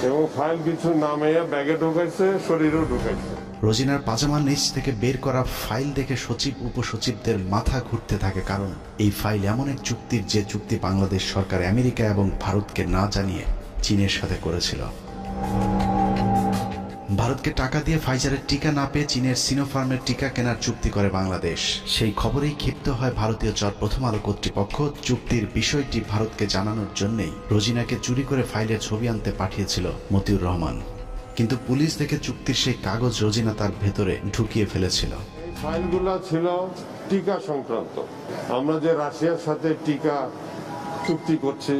এবং ফাইল কিছু নামে ব্যাগে ঢুকাইছে, শরীরেও ঢুকাইছে। রোজিনার পাজামার নিচ থেকে বের করা ফাইল দেখে সচিব উপসচিবদের মাথা ঘুরতে থাকে, কারণ এই ফাইল এমন এক চুক্তির যে চুক্তি বাংলাদেশ সরকার আমেরিকা এবং ভারতকে না জানিয়ে চীনের সাথে করেছিল। ভারতকে টাকা দিয়ে ফাইজারের টিকা না পেয়ে চীনের সিনোফার্মের টিকা কেনার চুক্তি করে বাংলাদেশ। সেই খবরেই ক্ষিপ্ত হয় ভারতীয় চর প্রথম আলো কর্তৃপক্ষ। চুক্তির বিষয়টি ভারতকে জানানোর জন্যই রোজিনাকে চুরি করে ফাইলের ছবি আনতে পাঠিয়েছিল মতিউর রহমান। কিন্তু পুলিশ দেখে চুক্তির সেই কাগজ রোজিনা তার ভেতরে ঢুকিয়ে ফেলেছিল। ফাইলগুলো ছিল টিকা সংক্রান্ত। আমরা যে রাশিয়ার সাথে টিকা চুক্তি করছি,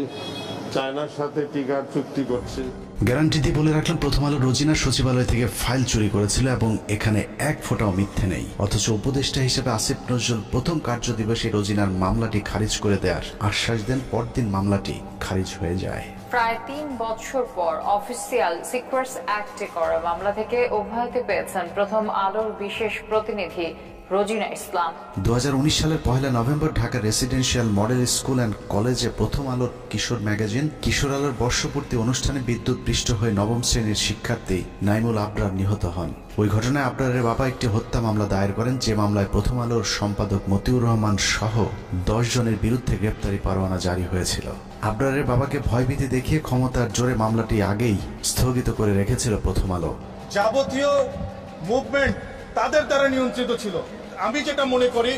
চায়নার সাথে টিকার চুক্তি করছি। গ্যারান্টি দিয়ে বলে রাখলাম, প্রথম আলো রোজিনা সচিবালয় থেকে ফাইল চুরি করেছিল এবং এখানে এক ফোঁটাও মিথ্যে নেই। অথচ উপদেষ্টা হিসেবে আসিফ নজরুল প্রথম কার্য দিবসে রোজিনার মামলাটি খারিজ করে দেওয়ার আশ্বাস দেন। পরদিন মামলাটি খারিজ হয়ে যায়। প্রায় 3 বছর পর অফিসিয়াল সিক্রেটস অ্যাক্টে করা মামলা থেকে অব্যাহতি পেয়েছেন প্রথম আলোর বিশেষ প্রতিনিধি রোজিনা ইসলাম। 2019 সালের 1 November Dhaka residential model school and কলেজে প্রথম আলোর কিশোর ম্যাগাজিন কিশোর আলোর বর্ষপূর্তি অনুষ্ঠানে বিদ্যুৎ পৃষ্ঠ হয়ে 9ম শ্রেণীর শিক্ষার্থী নাইমুল আবরার নিহত হন। ওই ঘটনায় আবরারের বাবা একটি হত্যা মামলা দায়ের করেন, যে মামলায় প্রথম আলোর সম্পাদক মতিউর রহমান সহ 10 জনের বিরুদ্ধে গ্রেপ্তারি পরোয়ানা জারি হয়েছিল। আবরারের বাবাকে ভয়ভীতি দেখিয়ে ক্ষমতার জোরে মামলাটি আগেই স্থগিত করে রেখেছিল প্রথম আলো। যাবতীয় মুভমেন্ট তাদের দ্বারা নিয়ন্ত্রিত ছিল। আমি যেটা মনে করি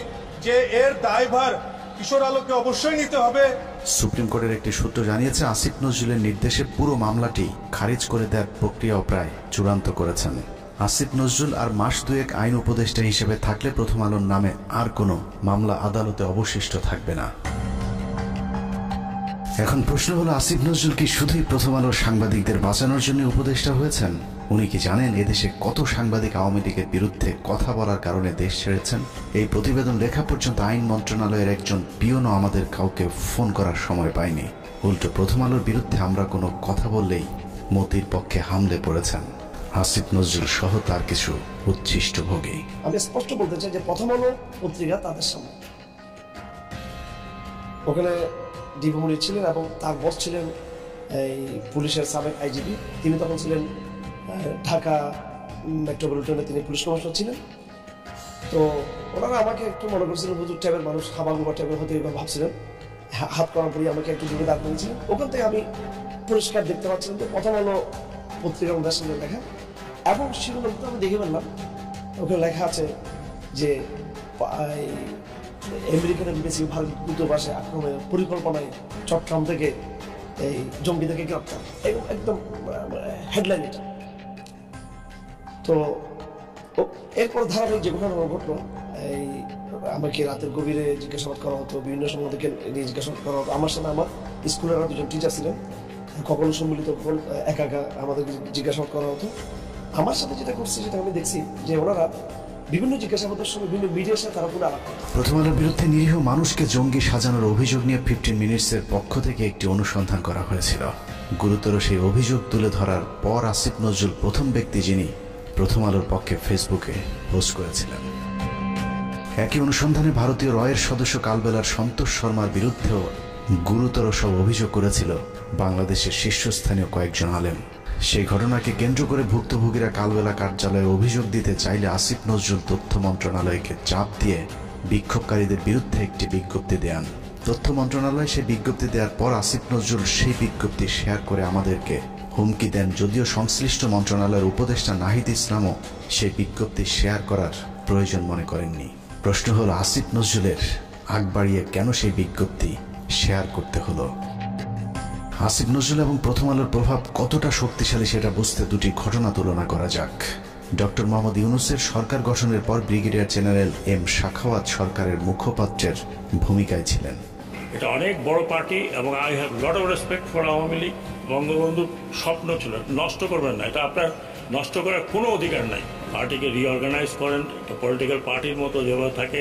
যে এর দায়ভার কিশোর আলোকে অবশ্যই নিতে হবে। সুপ্রিম কোর্টের একটি সূত্র জানিয়েছে, আসিফ নজরুলের নির্দেশে পুরো মামলাটি খারিজ করে দেওয়ার প্রক্রিয়াও প্রায় চূড়ান্ত করেছেন। আসিফ নজরুল আর মাস দুয়েক আইন উপদেষ্টা হিসেবে থাকলে প্রথম আলোর নামে আর কোনো মামলা আদালতে অবশিষ্ট থাকবে না। এখন প্রশ্ন হলো, আসিফ নজরুল কি শুধুই প্রথম আলোর সাংবাদিকদের বাঁচানোর জন্য উপদেষ্টা হয়েছেন? উনি কি জানেন এদেশে কত সাংবাদিক আওয়ামী লীগের বিরুদ্ধে কথা বলার কারণে দেশ ছেড়েছেন? এই প্রতিবেদন লেখা পর্যন্ত আইন মন্ত্রণালয়ের একজন পিওনও আমাদের কাউকে ফোন করার সময় পায়নি। উল্টো প্রথম আলোর বিরুদ্ধে আমরা কোনো কথা বললেই মতির পক্ষে হামলে পড়েছেন আসিফ নজরুল সহ তার কিছু উচ্ছিষ্ট ভোগী। আমি স্পষ্ট বলতে চাই যে প্রথম আলো পত্রিকা তাদের সামনে, ওখানে ডিবি মনির ছিলেন এবং তার বস ছিলেন এই পুলিশের সাবেক আইজিপি। তিনি তখন ছিলেন ঢাকা মেট্রোপলিটনে, তিনি পুলিশ কমিশনার ছিলেন। তো ওনারা আমাকে একটু মনে করছিলেন হুজুর টাইপের মানুষ, হাবাগুবা টাইপের হতে ভাবছিলেন। হাত করার পরই আমাকে একটু দূরে দাঁড় করেছিলেন। ওখান থেকে আমি পরিষ্কার দেখতে পাচ্ছিলাম যে প্রথম আলো পত্রিকা আমাদের সামনে লেখা, এবং সেগুলো আমি দেখে ফেললাম ওখানে লেখা আছে যে আমেরিকান এমবেসি ভারত দূতাবাসে আক্রমণের পরিকল্পনায় চট্টগ্রাম থেকে এই জঙ্গিদেরকে গ্রেপ্তার, একদম হেডলাইন এটা। তো এরপর ধারাবাহিক যে ঘটনা ঘটলো, এই আমাকে রাতের গভীরে জিজ্ঞাসাবাদ করা হতো, বিভিন্ন সময় থেকে জিজ্ঞাসাবাদ করা হতো। আমার সাথে আমার স্কুলের আরো দুজন টিচার ছিলেন, কখনো সম্মিলিত একা একা আমাদেরকে জিজ্ঞাসাবাদ করা হতো। আমার সাথে যেটা করছে সেটা আমি দেখছি যে ওনারা বিভিন্ন জিজ্ঞাসাবাদের সময় বিভিন্ন মিডিয়ার সাথে তারা পুরো আলাপ করে। প্রথম আলোর বিরুদ্ধে নিরীহ মানুষকে জঙ্গি সাজানোর অভিযোগ নিয়ে 15 মিনিটসের পক্ষ থেকে একটি অনুসন্ধান করা হয়েছিল। গুরুতর সেই অভিযোগ তুলে ধরার পর আসিফ নজরুল প্রথম ব্যক্তি যিনি প্রথম আলোর পক্ষে ফেসবুকে পোস্ট করেছিলেন। একই অনুসন্ধানে ভারতীয় রয়ের সদস্য কালবেলার সন্তোষ শর্মার বিরুদ্ধেও গুরুতর সব অভিযোগ করেছিল বাংলাদেশের শীর্ষস্থানীয় কয়েকজন আলেম। সেই ঘটনাকে কেন্দ্র করে ভুক্তভোগীরা কালবেলা কার্যালয়ে অভিযোগ দিতে চাইলে আসিফ নজরুল তথ্য মন্ত্রণালয়কে চাপ দিয়ে বিক্ষোভকারীদের বিরুদ্ধে একটি বিজ্ঞপ্তি দেন। তথ্য মন্ত্রণালয় সেই বিজ্ঞপ্তি দেওয়ার পর আসিফ নজরুল সেই বিজ্ঞপ্তি শেয়ার করে আমাদেরকে হুমকি দেন, যদিও সংশ্লিষ্ট মন্ত্রণালয়ের উপদেষ্টা নাহিদ ইসলামও সেই বিজ্ঞপ্তি শেয়ার করার প্রয়োজন মনে করেননি। প্রশ্ন হলো, আসিফ নজরুলের আগ বাড়িয়ে কেন সেই বিজ্ঞপ্তি শেয়ার করতে হলো? আসিফ নজরুল এবং প্রথম আলোর প্রভাব কতটা শক্তিশালী সেটা বুঝতে দুটি ঘটনা তুলনা করা যাক। ডক্টর মোহাম্মদ ইউনূসের সরকার গঠনের পর ব্রিগেডিয়ার জেনারেল এম শাখাওয়াত সরকারের মুখপাত্রের ভূমিকায় ছিলেন। এটা অনেক বড় পার্টি এবং I have lot of respect for Awami League. বঙ্গবন্ধুর স্বপ্ন ছিল নষ্ট করবেন না, এটা আপনার নষ্ট করার কোনো অধিকার নাই। পার্টিকে রিঅর্গানাইজ করেন, পলিটিক্যাল পার্টির মতো যেভাবে থাকে,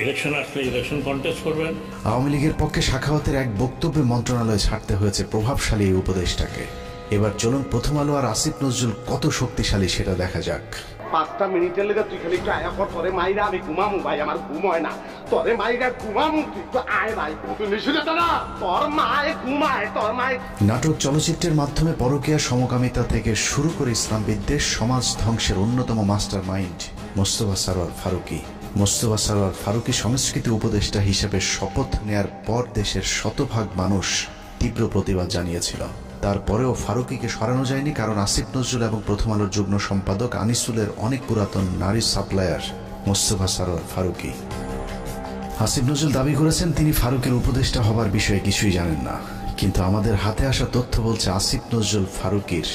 ইলেকশন আসলে ইলেকশন কন্টেস্ট করবেন। আওয়ামী লীগের পক্ষে শাখাওয়াতের এক বক্তব্যে মন্ত্রণালয় ছাড়তে হয়েছে প্রভাবশালী এই উপদেষ্টাকে। এবার চলুন প্রথম আলো আর আসিফ নজরুল কত শক্তিশালী সেটা দেখা যাক। 5টা মিনিটের লেগে তুই খালি একটু আয়া পর, তোরে মাইরা আমি ঘুমামু ভাই, আমার ঘুম হয় না, তোরে মাইরা ঘুমামু, তুই তো আয় ভাই, তুই নিশুনে তো না, তোর মায় ঘুমায়, তোর মায়। নাটক চলচ্চিত্রের মাধ্যমে পরকীয়া সমকামিতা থেকে শুরু করে ইসলাম বিদ্বেষ, সমাজ ধ্বংসের অন্যতম মাস্টার মাইন্ড মোস্তফা সরোয়ার ফারুকী। মোস্তফা সরোয়ার ফারুকী সংস্কৃতি উপদেষ্টা হিসেবে শপথ নেয়ার পর দেশের শতভাগ মানুষ তীব্র প্রতিবাদ জানিয়েছিল। তারপরেও ফারুকীকে সরানো যায়নি, কারণ আসিফ নজরুল এবং প্রথম আলোর যুগ্ম সম্পাদক আনিসুলের অনেক পুরাতন নারী সাপ্লায়ার মোস্তফা সরোয়ার ফারুকী। আসিফ নজরুল দাবি করেছেন তিনি ফারুকের উপদেষ্টা হবার বিষয়ে কিছুই জানেন না, কিন্তু আমাদের হাতে আসা তথ্য বলছে আসিফ নজরুল ফারুকীর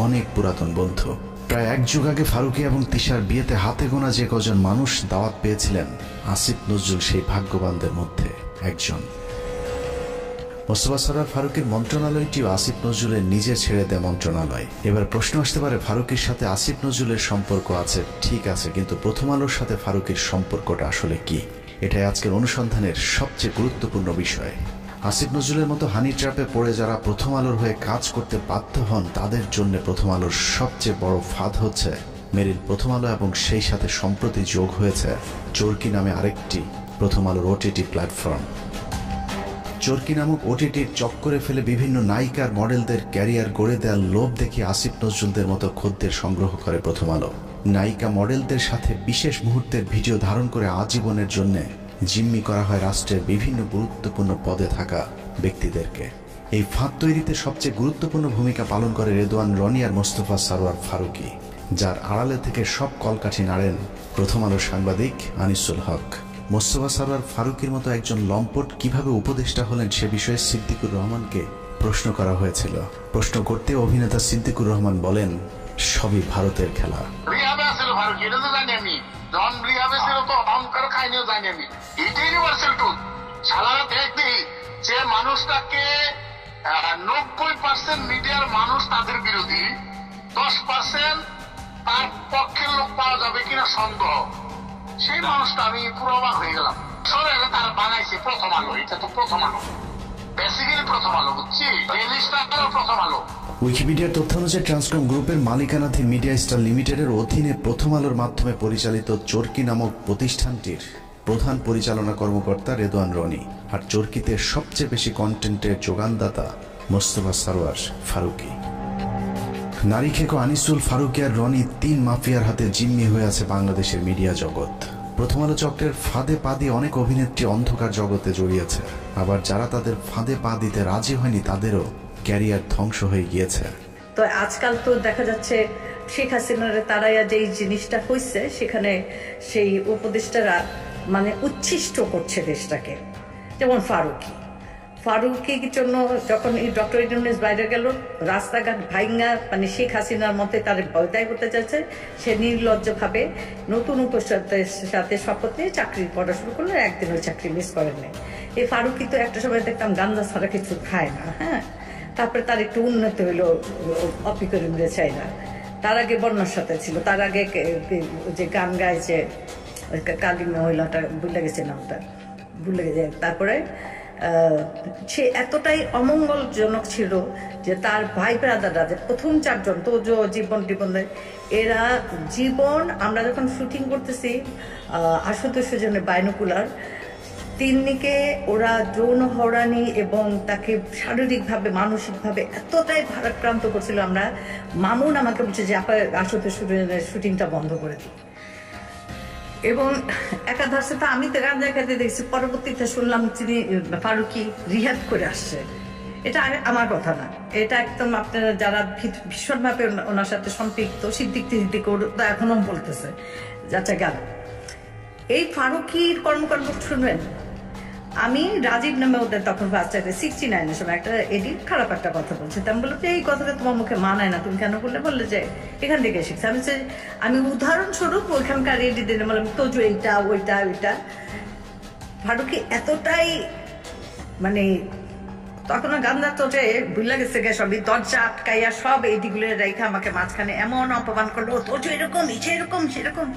অনেক পুরাতন বন্ধু। প্রায় এক যুগ আগে ফারুকী এবং তিশার বিয়েতে হাতে গোনা যে কজন মানুষ দাওয়াত পেয়েছিলেন, আসিফ নজরুল সেই ভাগ্যবানদের মধ্যে একজন। মোস্তফা সরোয়ার ফারুকীর মন্ত্রণালয়টিও আসিফ নজরুলের নিজে ছেড়ে দেয় মন্ত্রণালয়। এবার প্রশ্ন আসতে পারে, ফারুকীর সাথে আসিফ নজরুলের সম্পর্ক আছে, ঠিক আছে, কিন্তু প্রথম আলোর সাথে ফারুকীর সম্পর্কটা আসলে কি? এটাই আজকের অনুসন্ধানের সবচেয়ে গুরুত্বপূর্ণ বিষয়। আসিফ নজরুলের মতো হানি ট্র্যাপে পড়ে যারা প্রথম আলোর হয়ে কাজ করতে বাধ্য হন, তাদের জন্য প্রথম আলোর সবচেয়ে বড় ফাঁদ হচ্ছে মেরিল প্রথম আলো, এবং সেই সাথে সম্প্রতি যোগ হয়েছে চরকি নামে আরেকটি প্রথম আলোর ওটিটি প্ল্যাটফর্ম। চরকি নামক ওটিটির চক্করে ফেলে বিভিন্ন নায়িকার মডেলদের ক্যারিয়ার গড়ে দেওয়ার লোভ দেখে আসিফ নজরুলদের মতো খদ্দের সংগ্রহ করে প্রথম আলো। নায়িকা মডেলদের সাথে বিশেষ মুহূর্তের ভিডিও ধারণ করে আজীবনের জন্য জিম্মি করা হয় রাষ্ট্রের বিভিন্ন গুরুত্বপূর্ণ পদে থাকা ব্যক্তিদেরকে। এই ফাঁদ তৈরিতে সবচেয়ে গুরুত্বপূর্ণ ভূমিকা পালন করে রেদওয়ান রনি আর মোস্তফা সরোয়ার ফারুকী, যার আড়ালে থেকে সব কলকাঠি নাড়েন প্রথম আলোর সাংবাদিক আনিসুল হক। মোস্তফা সরোয়ার ফারুকীর মতো একজন লম্পট কিভাবে উপদেষ্টা হলেন সে বিষয়ে সিদ্দিকুর রহমানকে প্রশ্ন করা হয়েছিল। প্রশ্ন করতে অভিনেতা সিদ্দিকুর রহমান বলেন, সবই ভারতের খেলা। যে মানুষটাকে 90% মিডিয়ার মানুষ তাদের বিরোধী, 10% তার পক্ষের লোক পাওয়া যাবে কিনা সন্দেহ, সেই মানুষটা আমি পুরো অবাক হয়ে গেলাম। তারা বানাইছে প্রথম আলো, এটা তো প্রথম আলো, বেসিক্যালি প্রথম আলো, বুঝছি, প্রথম আলো। উইকিপিডিয়ার তথ্য অনুযায়ী ট্রান্সকম গ্রুপের মালিকানাধীন মিডিয়া স্টার লিমিটেডের অধীনে প্রথম আলোর মাধ্যমে পরিচালিত চরকি নামক প্রতিষ্ঠানটির প্রধান পরিচালনা কর্মকর্তা রেদওয়ান রনি, আর চরকিতে সবচেয়ে বেশি কন্টেন্টের যোগানদাতা মোস্তফা সরোয়ার ফারুকী। নারী খেকো আনিসুল, ফারুকী আর রনি তিন মাফিয়ার হাতে জিম্মি হয়ে আছে বাংলাদেশের মিডিয়া জগৎ। প্রথম আলো চক্রের ফাঁদে পা দিয়ে অনেক অভিনেত্রী অন্ধকার জগতে জড়িয়েছে, আবার যারা তাদের ফাঁদে পা দিতে রাজি হয়নি তাদেরও ক্যারিয়ার ধ্বংস হয়ে গিয়েছে। তো আজকাল তো দেখা যাচ্ছে শেখ হাসিনার তারাইয়া যেই জিনিসটা হয়েছে, সেখানে সেই উপদেষ্টারা মানে উচ্ছিষ্ট করছে দেশটাকে। যেমন ফারুকীর জন্য যখন এই ডক্টর ইউনূস বাইরে গেল, রাস্তাঘাট ভাইঙ্গা মানে শেখ হাসিনার মতে তার ভয়দায় হতে যাচ্ছে, সে নির্লজ্জভাবে নতুন উপদেষ্টার সাথে শপথ নিয়ে চাকরি করা শুরু করলো, একদিন ওই চাকরি মিস করেন নাই। এই ফারুকী তো একটা সময় দেখতাম গাঞ্জা ছাড়া কিছু খায় না, হ্যাঁ। তারপরে তার একটু উন্নত হইলো, অপি করিমরে চাই না, তার আগে বন্যার সাথে ছিল, তার আগে যে গান গাইছে কালী মহিলাটা ভুলে গেছে নামটা, ভুলে গেছে। তারপরে সে এতটাই অমঙ্গলজনক ছিল যে তার ভাই ব্রাদাররা যে প্রথম 4 জন তো জীবন এরা জীবন, আমরা যখন শুটিং করতেছি আশুতোষ জনের বাইনোকুলার, তিন্নিকে ওরা যৌন হয়রানি এবং তাকে শারীরিকভাবে মানসিকভাবে এতটাই ভারাক্রান্ত করছিল। আমরা মামুন আমাকে বলছে যে আশুতোষ শুটিংটা বন্ধ করে দিই, এবং একাধারে তো আমি তো গান দেখাতে দেখছি, পরবর্তীতে শুনলাম তিনি ফারুকি রিহাব করে আসছে। এটা আমার কথা না, এটা একদম আপনারা যারা ভীষণভাবে ওনার সাথে সম্পৃক্ত সিদ্দিক এখনো বলতেছে যাচ্ছে গান। এই ফারুকির কর্মকাণ্ড শুনবেন। আমি রাজীব নামে ওদের তখন ফার্স্ট 69-এর সময় একটা এডিট খারাপ একটা কথা বলছে, আমি বললাম যে এই কথাটা তোমার মুখে মানায় না, তুমি কেন বললে যে এখান থেকে শিখছে। আমি উদাহরণস্বরূপ ওইখানকার এডিট দিলে বললাম তোজো এইটা ওইটা ওইটা। ফারুকি এতটাই মানে তখন গান্ধা তো যে ভুলে গেছে গে, সবই দরজা আটকাইয়া সব এডিগুলো রেখে আমাকে মাঝখানে এমন অপমান করলো, তোজো এরকম সেরকম সেরকম।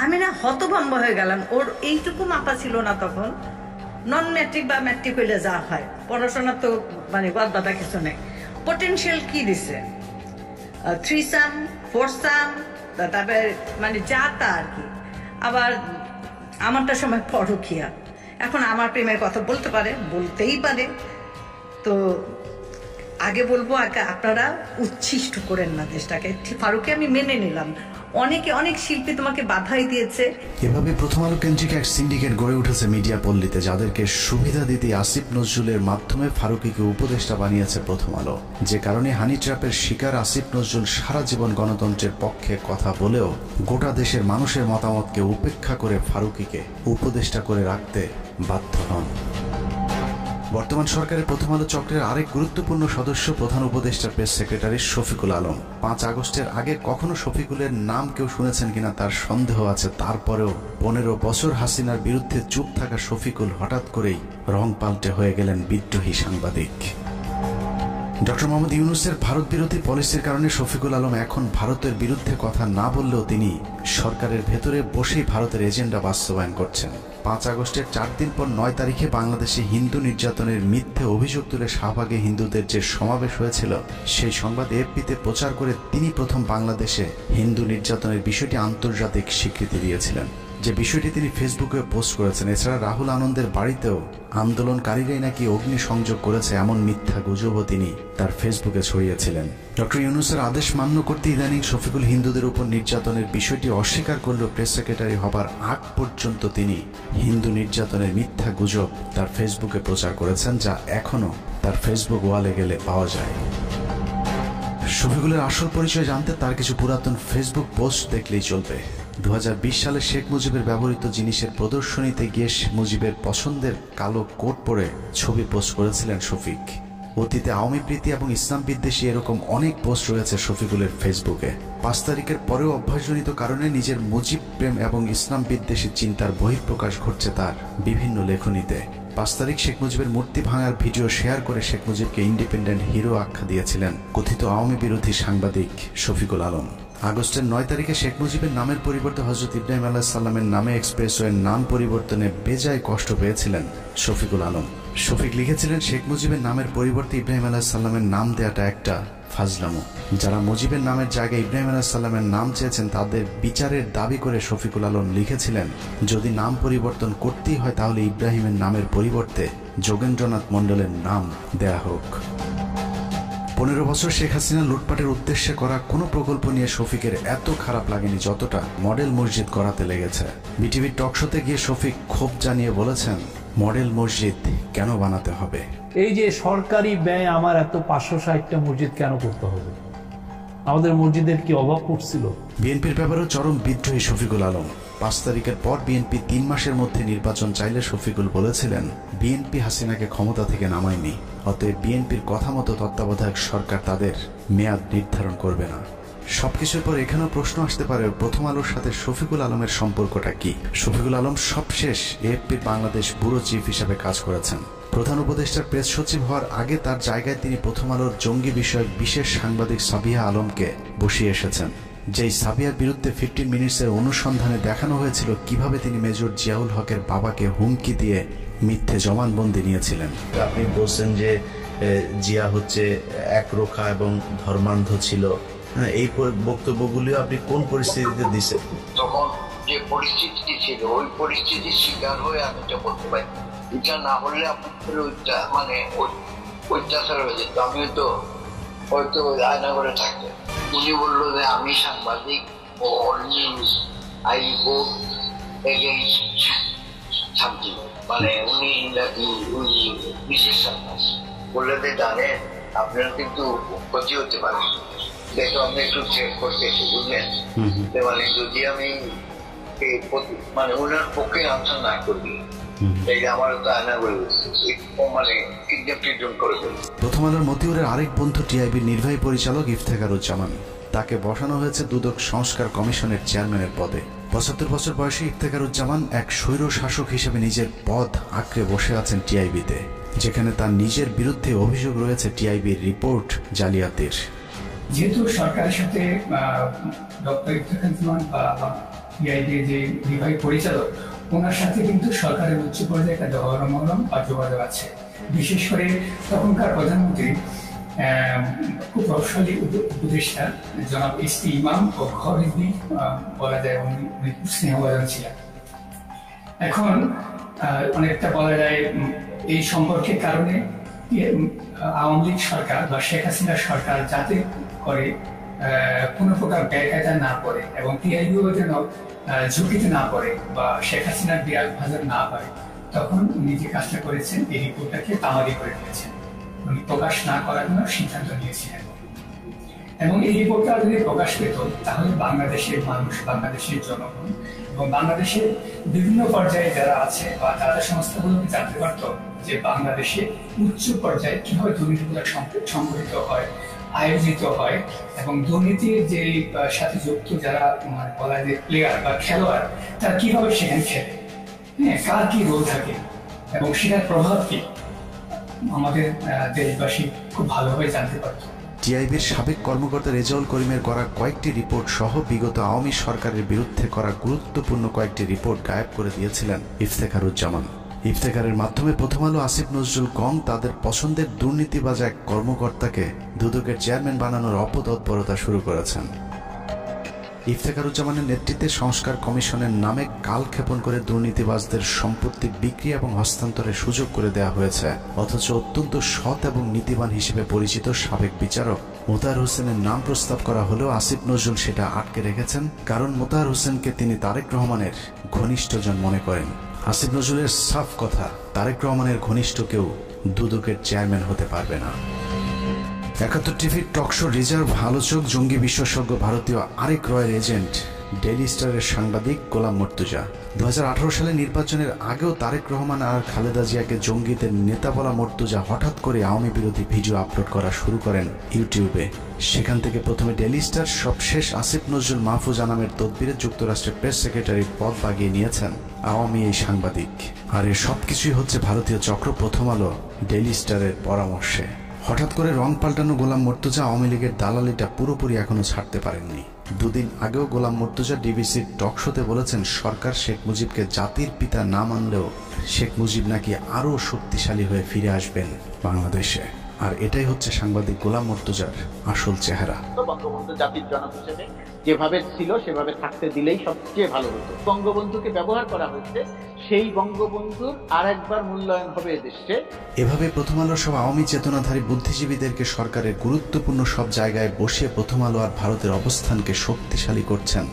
আমি না হতভম্ব হয়ে গেলাম। ওর এইটুকু মাপা ছিল না তখন, নন ম্যাট্রিক বা ম্যাট্রিক হইলে যা হয়, পড়াশোনা তো মানে বাদা কিছু নেই। পোটেনশিয়াল কি দিছে, 3 4 তারপরে মানে যা তা আর কি। আবার আমারটা সময় পরকিয়া, এখন আমার প্রেমের কথা বলতে পারে, বলতেই পারে। তো আগে বলবো আপনারা উচ্ছিষ্ট করেন না দেশটাকে। ফারুককে আমি মেনে নিলাম, অনেক শিল্পী তোমাকে বাধাই দিয়েছে। এভাবে প্রথম আলো কেন্দ্রিক এক সিন্ডিকেট গড়ে উঠেছে মিডিয়া পল্লীতে, যাদেরকে সুবিধা দিতে আসিফ নজরুলের মাধ্যমে ফারুকিকে উপদেষ্টা বানিয়েছে প্রথম আলো। যে কারণে হানি ট্র্যাপের শিকার আসিফ নজরুল সারা জীবন গণতন্ত্রের পক্ষে কথা বলেও গোটা দেশের মানুষের মতামতকে উপেক্ষা করে ফারুকিকে উপদেষ্টা করে রাখতে বাধ্য হন। বর্তমান সরকারের প্রথম আলো চক্রের আরেক গুরুত্বপূর্ণ সদস্য প্রধান উপদেষ্টা প্রেস সেক্রেটারি শফিকুল আলম। 5 আগস্টের আগে কখনো শফিকুলের নাম কেউ শুনেছেন কিনা তার সন্দেহ আছে। তারপরেও 15 বছর হাসিনার বিরুদ্ধে চুপ থাকা শফিকুল হঠাৎ করেই রং পাল্টে হয়ে গেলেন বিদ্রোহী সাংবাদিক। ডক্টর মোহাম্মদ ইউনূসের ভারত বিরোধী পলিসির কারণে শফিকুল আলম এখন ভারতের বিরুদ্ধে কথা না বললেও তিনি সরকারের ভেতরে বসেই ভারতের এজেন্ডা বাস্তবায়ন করছেন। 5 আগস্টের 4 দিন পর 9 তারিখে বাংলাদেশে হিন্দু নির্যাতনের মিথ্যে অভিযোগ তুলে শাহবাগে হিন্দুদের যে সমাবেশ হয়েছিল, সেই সংবাদ এএফপিতে প্রচার করে তিনি প্রথম বাংলাদেশে হিন্দু নির্যাতনের বিষয়টি আন্তর্জাতিক স্বীকৃতি দিয়েছিলেন, যে বিষয়টি তিনি ফেসবুকে পোস্ট করেছেন। এছাড়া রাহুল আনন্দের বাড়িতেও আন্দোলনকারীরাই নাকি অগ্নি সংযোগ করেছে এমন মিথ্যা গুজবও তিনি তার ফেসবুকে ছড়িয়েছিলেন। ডক্টর ইউনূসের আদেশ মান্য করতে ইদানিং শফিকুল হিন্দুদের উপর নির্যাতনের বিষয়টি অস্বীকার করলেও প্রেস সেক্রেটারি হবার আগ পর্যন্ত তিনি হিন্দু নির্যাতনের মিথ্যা গুজব তার ফেসবুকে প্রচার করেছেন, যা এখনো তার ফেসবুক ওয়ালে গেলে পাওয়া যায়। শফিকুলের আসল পরিচয় জানতে তার কিছু পুরাতন ফেসবুক পোস্ট দেখলেই চলবে। 2020 সালে শেখ মুজিবের ব্যবহৃত জিনিসের প্রদর্শনীতে গিয়ে মুজিবের পছন্দের কালো কোট পরে ছবি পোস্ট করেছিলেন শফিক। অতীতে আওয়ামী প্রীতি এবং ইসলাম বিদ্বেষী এরকম অনেক পোস্ট রয়েছে শফিকুলের ফেসবুকে। 5 তারিখের পরেও অভ্যাসজনিত কারণে নিজের মুজিব প্রেম এবং ইসলাম বিদ্বেষী চিন্তার বহিঃপ্রকাশ ঘটছে তার বিভিন্ন লেখনীতে। 5 তারিখ শেখ মুজিবের মূর্তি ভাঙার ভিডিও শেয়ার করে শেখ মুজিবকে ইন্ডিপেন্ডেন্ট হিরো আখ্যা দিয়েছিলেন কথিত আওয়ামী বিরোধী সাংবাদিক শফিকুল আলম। আগস্টের 9 তারিখে শেখ মুজিবের নামের পরিবর্তে হযরত ইব্রাহিম আলাইহিস সালামের নামে এক্সপ্রেসওয়ের নাম পরিবর্তনে বেজায় কষ্ট পেয়েছিলেন শফিকুল আলম। শফিক লিখেছিলেন, শেখ মুজিবের নামের পরিবর্তে ইব্রাহিম আলাইহিস সালামের নাম দেওয়াটা একটা ফাজলামো। যারা মুজিবের নামের জায়গায় ইব্রাহিম আলাইহিস সালামের নাম চেয়েছেন তাদের বিচারের দাবি করে শফিকুল আলম লিখেছিলেন, যদি নাম পরিবর্তন করতেই হয় তাহলে ইব্রাহিমের নামের পরিবর্তে যোগেন্দ্রনাথ মণ্ডলের নাম দেয়া হোক। 15 বছর শেখ হাসিনা লুটপাটের উদ্দেশ্যে করা কোনো প্রকল্প নিয়ে শফিকের এত খারাপ লাগেনি যতটা মডেল মসজিদ করাতে লেগেছে। বিটিভির টক শোতে গিয়ে শফিক ক্ষোভ জানিয়ে বলেছেন, মডেল মসজিদ কেন বানাতে হবে? এই যে সরকারি ব্যয় আমার এত 560টা মসজিদ কেন করতে হবে? আমাদের মসজিদের কি অভাব পড়ছিল? বিএনপির ব্যাপারেও চরম বিদ্রোহী শফিকুল আলম। 5 তারিখের পর বিএনপি 3 মাসের মধ্যে নির্বাচন চাইলে শফিকুল বলেছিলেন, বিএনপি হাসিনাকে ক্ষমতা থেকে নামায়নি, অতএব বিএনপির কথা মতো তত্ত্বাবধায়ক সরকার তাদের মেয়াদ নির্ধারণ করবে না। সবকিছুর পর এখানেও প্রশ্ন আসতে পারে, প্রথম আলোর সাথে শফিকুল আলমের সম্পর্কটা কি? শফিকুল আলম সবশেষ এএফপির বাংলাদেশ ব্যুরো চিফ হিসাবে কাজ করেছেন। প্রধান উপদেষ্টার প্রেস সচিব হওয়ার আগে তার জায়গায় তিনি প্রথম আলোর জঙ্গি বিষয়ক বিশেষ সাংবাদিক সাবিহা আলমকে বসিয়ে এসেছেন। যেই সাবিয়ার বিরুদ্ধে 15 মিনিটসের অনুসন্ধানে দেখানো হয়েছিল কিভাবে তিনি মেজর জিয়াউল হকের বাবাকে হুমকি দিয়ে মিথ্যে জবানবন্দি নিয়েছিলেন। আপনি বলছেন যে জিয়া হচ্ছে একরোখা এবং ধর্মান্ধ ছিল, এই বক্তব্যগুলিও আপনি কোন পরিস্থিতিতে দিচ্ছেন? তখন যে পরিস্থিতি ছিল ওই পরিস্থিতির শিকার হয়ে আমি এটা বলতে পারি। এটা না হলে আপনার মানে অত্যাচার হয়ে যেত, আমিও তো হয়তো আয়না করে থাকতো। উনি বললো যে আমি সাংবাদিক ও news I vote against something, মানে উনি নাকি উনি বিশেষ সাংবাদিক বললে যে জানেন আপনার কিন্তু ক্ষতি হতে পারে, দেখো আমি একটু চেক করতেছি বুঝলেন, মানে যদি আমি মানে ওনার পক্ষে আনসার না করি আমার তো আয়না করে মানে কিডন্যাপ করে ফেলি। প্রথম আলোর মতিউরের আরেক বন্ধু টিআইবির নির্বাহী পরিচালক ইফতেখারুজ্জামান, তাকে বসানো হয়েছে দুদক সংস্কার কমিশনের চেয়ারম্যানের পদে। ৭৫ বছর বয়সী ইফতেখারুজ্জামান এক স্বৈর শাসক হিসেবে নিজের পদ আঁকড়ে বসে আছেন টিআইবিতে, যেখানে তার নিজের বিরুদ্ধে অভিযোগ রয়েছে টিআইবির রিপোর্ট জালিয়াতির। যেহেতু সরকারের সাথে ডক্টর ইফতেখারুজ্জামান বা টিআইবির যে নির্বাহী পরিচালক, ওনার সাথে কিন্তু সরকারের উচ্চ পর্যায়ে একটা গণমাধ্যম বা যোগাযোগ আছে। বিশেষ করে তখনকার প্রধানমন্ত্রী খুব প্রভাবশালী উপদেষ্টা জনাব এসপি ইমাম ও খরিদি বলা যায় উনি স্নেহভাজন ছিলেন। এখন অনেকটা বলা যায় এই সম্পর্কের কারণে আওয়ামী লীগ সরকার বা শেখ হাসিনা সরকার যাতে করে কোনো প্রকার ব্যয়কায়দা না পড়ে এবং টিআইবিও যেন ঝুঁকিতে না পড়ে বা শেখ হাসিনার বিরাট ভাজন না হয়, তখন উনি যে কাজটা করেছেন এই রিপোর্টটাকে তামাদি করে দিয়েছেন, উনি প্রকাশ না করার জন্য সিদ্ধান্ত নিয়েছিলেন। এবং এই রিপোর্টটা যদি প্রকাশ পেত তাহলে বাংলাদেশের মানুষ, বাংলাদেশের জনগণ এবং বাংলাদেশের বিভিন্ন পর্যায়ে যারা আছে বা দাতা সংস্থাগুলোকে জানতে পারত যে বাংলাদেশে উচ্চ পর্যায়ে কিভাবে দুর্নীতিগুলো সংগঠিত হয়, আয়োজিত হয় এবং দুর্নীতির যে সাথে যুক্ত যারা মানে বলা যায় প্লেয়ার বা খেলোয়াড়, তারা কিভাবে সেখানে খেলে, হ্যাঁ, কার কি রোল থাকে এবং সেটার প্রভাব কি আমাদের দেশবাসী খুব ভালোভাবে জানতে পারত। টিআইবির সাবেক কর্মকর্তা রেজাউল করিমের করা কয়েকটি রিপোর্ট সহ বিগত আওয়ামী সরকারের বিরুদ্ধে করা গুরুত্বপূর্ণ কয়েকটি রিপোর্ট গায়েব করে দিয়েছিলেন ইফতেখারুজ্জামান। ইফতেখারের মাধ্যমে প্রথম আলো আসিফ নজরুল কং তাদের পছন্দের দুর্নীতিবাজ এক কর্মকর্তাকে দুদকের চেয়ারম্যান বানানোর অপতৎপরতা শুরু করেছেন। ইফতেখারুজ্জামানের নেতৃত্বে সংস্কার কমিশনের নামে কালক্ষেপণ করে দুর্নীতিবাজদের সম্পত্তি বিক্রি এবং হস্তান্তরের সুযোগ করে দেওয়া হয়েছে, অথচ অত্যন্ত সৎ এবং নীতিবান হিসেবে পরিচিত সাবেক বিচারক মোতাহার হোসেনের নাম প্রস্তাব করা হলেও আসিফ নজরুল সেটা আটকে রেখেছেন, কারণ মোতাহার হোসেনকে তিনি তারেক রহমানের ঘনিষ্ঠজন মনে করেন। আসিফ নজরুলের সাফ কথা, তারেক রহমানের ঘনিষ্ঠ কেউ দুদকের চেয়ারম্যান হতে পারবে না। ৭১ টিভির টকশো রিজার্ভ আলোচক, জঙ্গি বিশেষজ্ঞ, ভারতীয় আরেক রয়ের এজেন্ট, ডেইলি স্টারের সাংবাদিক গোলাম মর্তুজা 2018 সালে নির্বাচনের আগেও তারেক রহমান আর খালেদা জিয়াকে জঙ্গিদের নেতা বলা মর্তুজা হঠাৎ করে আওয়ামী বিরোধী ভিডিও আপলোড করা শুরু করেন ইউটিউবে। সেখান থেকে প্রথমে ডেইলি স্টার, সবশেষ আসিফ নজরুল মাহফুজা নামের তদবিরে যুক্তরাষ্ট্রের প্রেস সেক্রেটারির পদ বাগিয়ে নিয়েছেন আওয়ামী এই সাংবাদিক। আর এর সবকিছুই হচ্ছে ভারতীয় চক্র প্রথম আলো ডেইলি স্টারের পরামর্শে। হঠাৎ করে রং পাল্টানো গোলাম মর্তুজা আওয়ামী লীগের দালালিটা পুরোপুরি এখনো ছাড়তে পারেননি। দুদিন আগেও গোলাম মর্তুজা ডিবিসির টক শোতে বলেছেন সরকার শেখ মুজিবকে জাতির পিতা না মানলেও শেখ মুজিব নাকি আরও শক্তিশালী হয়ে ফিরে আসবেন বাংলাদেশে। আর এটাই হচ্ছে সাংবাদিক গোলাম মর্তুজার আসল চেহারা। বঙ্গবন্ধু জাতির জনক হিসেবে যেভাবে ছিল সেভাবে থাকতে দিলেই সবচেয়ে ভালো হতো। বঙ্গবন্ধুকে ব্যবহার করা হয়েছে, সেই বঙ্গবন্ধুর আর একবার মূল্যায়ন হবে এদেশে। এভাবে প্রথম আলোর সব আওয়ামী চেতনাধারী বুদ্ধিজীবীদেরকে সরকারের গুরুত্বপূর্ণ সব জায়গায় বসিয়ে প্রথম আলো আর ভারতের অবস্থানকে শক্তিশালী করছেন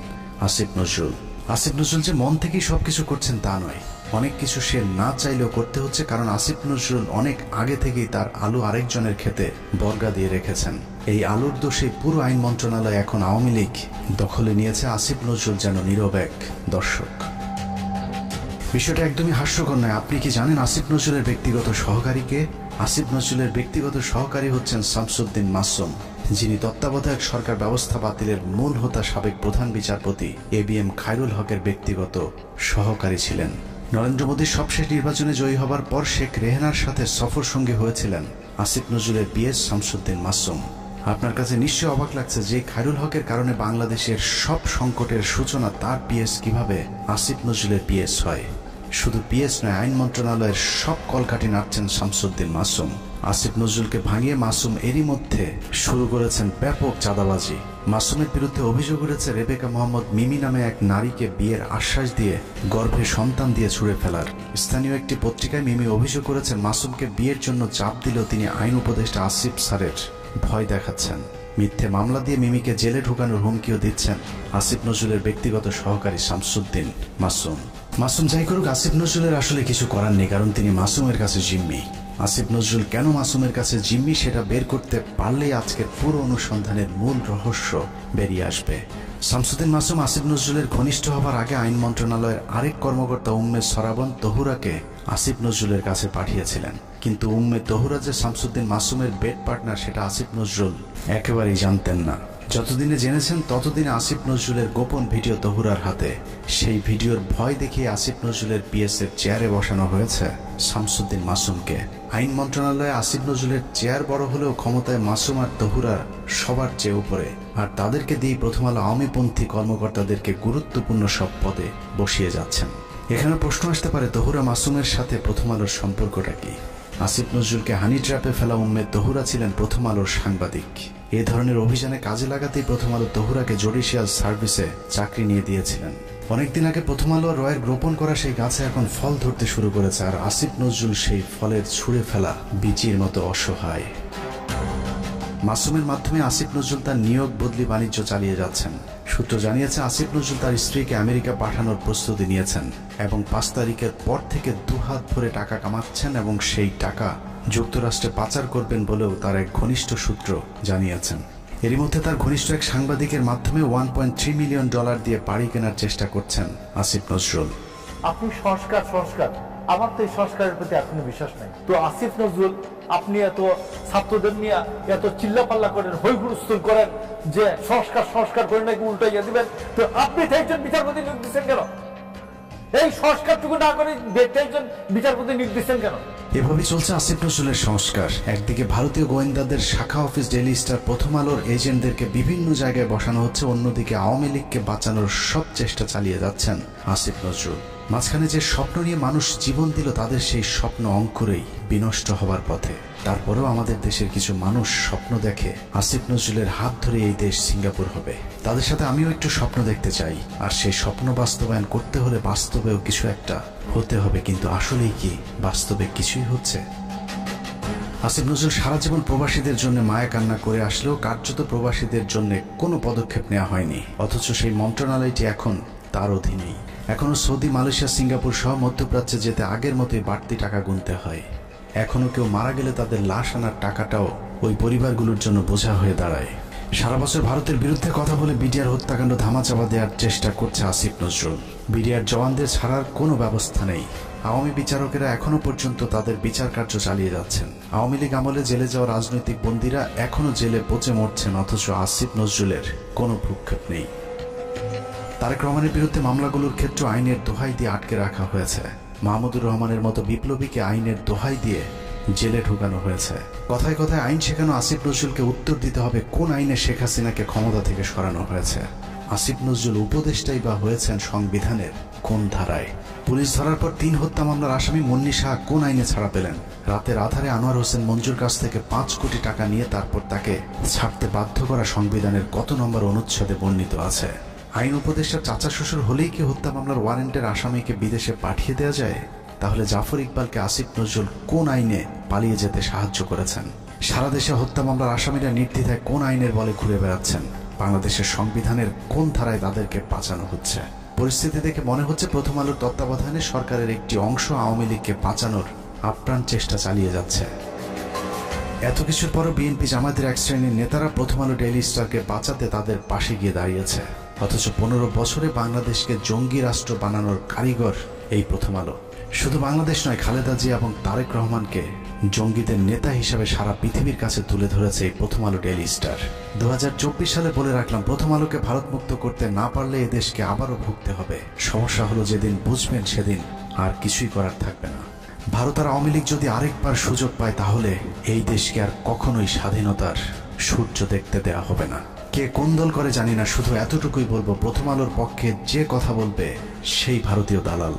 আসিফ নজরুল। আসিফ নজরুল যে মন থেকেই সবকিছু করছেন তা নয়, অনেক কিছু সে না চাইলেও করতে হচ্ছে, কারণ আসিফ নজরুল অনেক আগে থেকেই তার আলু আরেকজনের ক্ষেতে বর্গা দিয়ে রেখেছেন। এই আলুর দোষে পুরো আইন মন্ত্রণালয় এখন আওয়ামী লীগ দখলে নিয়েছে। আসিফ নজরুল যেন নীরব এক দর্শক। বিষয়টা একদমই হাস্যকর নয়। আপনি কি জানেন আসিফ নজরুলের ব্যক্তিগত সহকারীকে? আসিফ নজরুলের ব্যক্তিগত সহকারী হচ্ছেন শামসুদ্দিন মাসুম, যিনি তত্ত্বাবধায়ক সরকার ব্যবস্থা বাতিলের মূল হোতা সাবেক প্রধান বিচারপতি ABM খায়রুল হকের ব্যক্তিগত সহকারী ছিলেন। নরেন্দ্র মোদীর সবশেষ নির্বাচনে জয়ী হবার পর শেখ রেহানার সাথে সফর সঙ্গী হয়েছিলেন আসিফ নজরুলের পিএস শামসুদ্দিন মাসুম। আপনার কাছে নিশ্চয়ই অবাক লাগছে যে খায়রুল হকের কারণে বাংলাদেশের সব সংকটের সূচনা তার পিএস কিভাবে আসিফ নজরুলের পিএস হয়। শুধু পিএস নয়, আইন মন্ত্রণালয়ের সব কলকাঠি নাড়ছেন শামসুদ্দিন মাসুম। আসিফ নজরুলকে ভাঙিয়ে মাসুম এরই মধ্যে শুরু করেছেন ব্যাপক চাঁদাবাজি। মাসুমের বিরুদ্ধে অভিযোগ উঠেছে রেবেকা মোহাম্মদ মিমি নামে এক নারীকে বিয়ের আশ্বাস দিয়ে গর্ভে সন্তান দিয়ে ছুঁড়ে ফেলার। স্থানীয় একটি পত্রিকায় মিমি অভিযোগ করেছেন মাসুমকে বিয়ের জন্য চাপ দিলেও তিনি আইন উপদেষ্টা আসিফ স্যারের ভয় দেখাচ্ছেন। মিথ্যে মামলা দিয়ে মিমিকে জেলে ঢুকানোর হুমকিও দিচ্ছেন আসিফ নজরুলের ব্যক্তিগত সহকারী শামসুদ্দিন মাসুম। মাসুম যাই করুক, আসিফ নজরুলের আসলে কিছু করার নেই, কারণ তিনি মাসুমের কাছে জিম্মি। আসিফ নজরুল কেন মাসুমের কাছে জিম্মি সেটা বের করতে পারলেই আজকের পুরো অনুসন্ধানের মূল রহস্য বেরিয়ে আসবে। শামসুদ্দিন মাসুম আসিফ নজরুলের ঘনিষ্ঠ হবার আগে আইন মন্ত্রণালয়ের আরেক কর্মকর্তা উম্মে সরাবন তহুরাকে আসিফ নজরুলের কাছে পাঠিয়েছিলেন, কিন্তু উম্মে তহুরা যে শামসুদ্দিন মাসুমের বেড পার্টনার সেটা আসিফ নজরুল একেবারেই জানতেন না। যতদিনে জেনেছেন ততদিনে আসিফ নজরুলের গোপন ভিডিও তহুরার হাতে। সেই ভিডিওর ভয় দেখিয়ে আসিফ নজরুলের পিএসের চেয়ারে বসানো হয়েছে শামসুদ্দিন মাসুমকে। আইন মন্ত্রণালয়ে আসিফ নজরুলের চেয়ার বড় হলেও ক্ষমতায় মাসুম আর তহুরার সবার চেয়ে উপরে, আর তাদেরকে দিয়ে প্রথম আলো আওয়ামীপন্থী কর্মকর্তাদেরকে গুরুত্বপূর্ণ সব পদে বসিয়ে যাচ্ছেন। এখানে প্রশ্ন আসতে পারে, তহুরা মাসুমের সাথে প্রথম আলোর সম্পর্কটা কি? আসিফ নজরুলকে হানি ট্র্যাপে ফেলা উম্মে তহুরা ছিলেন প্রথম আলোর সাংবাদিক। এ ধরনের অভিযানে কাজে লাগাতেই প্রথম আলো তহুরাকে জুডিশিয়াল সার্ভিসে চাকরি নিয়ে দিয়েছিলেন। অনেকদিন আগে প্রথম আলো রয়ের রোপণ করা সেই গাছে এখন ফল ধরতে শুরু করেছে, আর আসিফ নজরুল সেই ফলের ছুঁড়ে ফেলা বীচির মতো অসহায়। মাসুমের মাধ্যমে আসিফ নজরুল তার নিয়োগ বদলি বাণিজ্য চালিয়ে যাচ্ছেন। সূত্র জানিয়েছে আসিফ নজরুল তার স্ত্রীকে আমেরিকা পাঠানোর প্রস্তুতি নিয়েছেন এবং 5 তারিখের পর থেকে দুহাত ভরে টাকা কামাচ্ছেন এবং সেই টাকা যুক্তরাষ্ট্রে পাচার করবেন বলেও তার এক ঘনিষ্ঠ সূত্র জানিয়েছেন। এরই মধ্যে তার ঘনিষ্ঠ এক সাংবাদিকের মাধ্যমে $1.3 মিলিয়ন দিয়ে বাড়ি কেনার চেষ্টা করছেন আসিফ নজরুল। আপনি সংস্কার আমার তো এই সংস্কারের প্রতি এখনো বিশ্বাস নাই। তো আসিফ নজরুল, আপনি এত ছাত্রদের নিয়ে এত চিল্লাপাল্লা করেন, হইহুড়স্থুল করেন যে সংস্কার করে নাকি উল্টাইয়া দিবেন, তো আপনি একজন বিচারপতি নিয়োগ দিচ্ছেন কেন? এই সংস্কারটুকু না করে একজন বিচারপতি নিয়োগ দিচ্ছেন কেন? এভাবে চলছে আসিফ নজরুলের সংস্কার। একদিকে ভারতীয় গোয়েন্দাদের শাখা অফিস ডেইলি স্টার প্রথম আলোর এজেন্টদেরকে বিভিন্ন জায়গায় বসানো হচ্ছে, অন্যদিকে আওয়ামী লীগকে বাঁচানোর সব চেষ্টা চালিয়ে যাচ্ছেন আসিফ নজরুল। মাঝখানে যে স্বপ্ন নিয়ে মানুষ জীবন দিল তাদের সেই স্বপ্ন অঙ্কুরেই বিনষ্ট হবার পথে। তারপরেও আমাদের দেশের কিছু মানুষ স্বপ্ন দেখে আসিফ নজরুলের হাত ধরে এই দেশ সিঙ্গাপুর হবে। তাদের সাথে আমিও একটু স্বপ্ন দেখতে চাই, আর সেই স্বপ্ন বাস্তবায়ন করতে হলে বাস্তবেও কিছু একটা হতে হবে। কিন্তু আসলেই কি বাস্তবে কিছুই হচ্ছে? আসিফ নজরুল সারা জীবন প্রবাসীদের জন্য মায়া কান্না করে আসলেও কার্যত প্রবাসীদের জন্য কোনো পদক্ষেপ নেওয়া হয়নি, অথচ সেই মন্ত্রণালয়টি এখন তার অধীনেই। এখনো সৌদি, মালয়েশিয়া, সিঙ্গাপুর সহ মধ্যপ্রাচ্যে যেতে আগের মতোই বাড়তি টাকা গুনতে হয়। এখনো কেউ মারা গেলে তাদের লাশ আনার টাকাটাও ওই পরিবারগুলোর জন্য বোঝা হয়ে দাঁড়ায়। সারা বছর ভারতের বিরুদ্ধে কথা বলে বিডিআর হত্যাকাণ্ড ধামাচাপা দেওয়ার চেষ্টা করছে আসিফ নজরুল। বিডিআর জওয়ানদের ছাড়ার কোনো ব্যবস্থা নেই। আওয়ামী বিচারকেরা এখনো পর্যন্ত তাদের বিচার কার্য চালিয়ে যাচ্ছেন। আওয়ামী লীগ আমলে জেলে যাওয়া রাজনৈতিক বন্দীরা এখনো জেলে পচে মরছেন, অথচ আসিফ নজরুলের কোনো ভ্রুক্ষেপ নেই। তারেক রহমানের বিরুদ্ধে মামলাগুলোর ক্ষেত্রে আইনের দোহাই দিয়ে আটকে রাখা হয়েছে। মাহমুদুর রহমানের মতো বিপ্লবীকে আইনের দোহাই দিয়ে জেলে ঢুকানো হয়েছে। কথায় কথায় আইন শেখানো আসিফ নজরুলকে উত্তর দিতে হবে কোন আইনে শেখ হাসিনাকে ক্ষমতা থেকে সরানো হয়েছে। আসিফ নজরুল উপদেষ্টাই বা হয়েছেন সংবিধানের কোন ধারায়? পুলিশ ধরার পর 3 হত্যা মামলার আসামি মুন্নি শাহ কোন আইনে ছাড়া পেলেন? রাতের আধারে আনোয়ার হোসেন মঞ্জুর কাছ থেকে 5 কোটি টাকা নিয়ে তারপর তাকে ছাড়তে বাধ্য করা সংবিধানের কত নম্বর অনুচ্ছেদে বর্ণিত আছে? আইন উপদেষ্টার চাচা শ্বশুর হলেই কি হত্যা মামলার ওয়ারেন্টের আসামিকে বিদেশে পাঠিয়ে দেওয়া যায়? তাহলে জাফর ইকবালকে আসিফ নজরুল কোন আইনে পালিয়ে যেতে সাহায্য করেছেন? সারা দেশে হত্যা মামলার আসামিরা নির্দ্বিধায় কোন আইনের বলে ঘুরে বেড়াচ্ছেন? বাংলাদেশের সংবিধানের কোন ধারায় তাদেরকে বাঁচানো হচ্ছে? পরিস্থিতি দেখে মনে হচ্ছে প্রথম আলোর তত্ত্বাবধানে সরকারের একটি অংশ আওয়ামী লীগকে বাঁচানোর আপ্রাণ চেষ্টা চালিয়ে যাচ্ছে। এত কিছুর পরও বিএনপি জামায়াতের এক শ্রেণীর নেতারা প্রথম আলো ডেইলি স্টারকে বাঁচাতে তাদের পাশে গিয়ে দাঁড়িয়েছে, অথচ 15 বছরে বাংলাদেশকে জঙ্গি রাষ্ট্র বানানোর কারিগর এই প্রথম আলো। শুধু বাংলাদেশ নয়, খালেদা জিয়া এবং তারেক রহমানকে জঙ্গিদের নেতা হিসেবে সারা পৃথিবীর কাছে তুলে ধরেছে এই প্রথম আলো ডেইলি স্টার। 2024 সালে বলে রাখলাম, প্রথম আলোকে ভারত মুক্ত করতে না পারলে এ দেশকে আবারও ভুগতে হবে। সমস্যা হলো যেদিন বুঝবেন সেদিন আর কিছুই করার থাকবে না। ভারত আর আওয়ামী লীগ যদি আরেকবার সুযোগ পায় তাহলে এই দেশকে আর কখনোই স্বাধীনতার সূর্য দেখতে দেয়া হবে না। কে কোন দল করে জানি না, শুধু এতটুকুই বলবো, প্রথম আলোর পক্ষে যে কথা বলবে সেই ভারতীয় দালাল।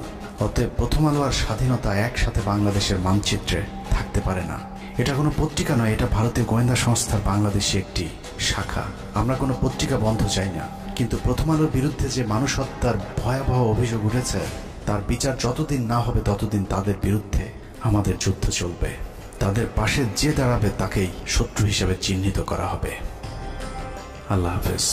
অতএব প্রথম আলো আর স্বাধীনতা একসাথে বাংলাদেশের মানচিত্রে থাকতে পারে না। এটা কোনো পত্রিকা নয়, এটা ভারতীয় গোয়েন্দা সংস্থার বাংলাদেশে একটি শাখা। আমরা কোনো পত্রিকা বন্ধ চাই না, কিন্তু প্রথম আলোর বিরুদ্ধে যে মানুষ হত্যার ভয়াবহ অভিযোগ উঠেছে তার বিচার যতদিন না হবে ততদিন তাদের বিরুদ্ধে আমাদের যুদ্ধ চলবে। তাদের পাশে যে দাঁড়াবে তাকেই শত্রু হিসেবে চিহ্নিত করা হবে। আল্লাহ হাফেজ।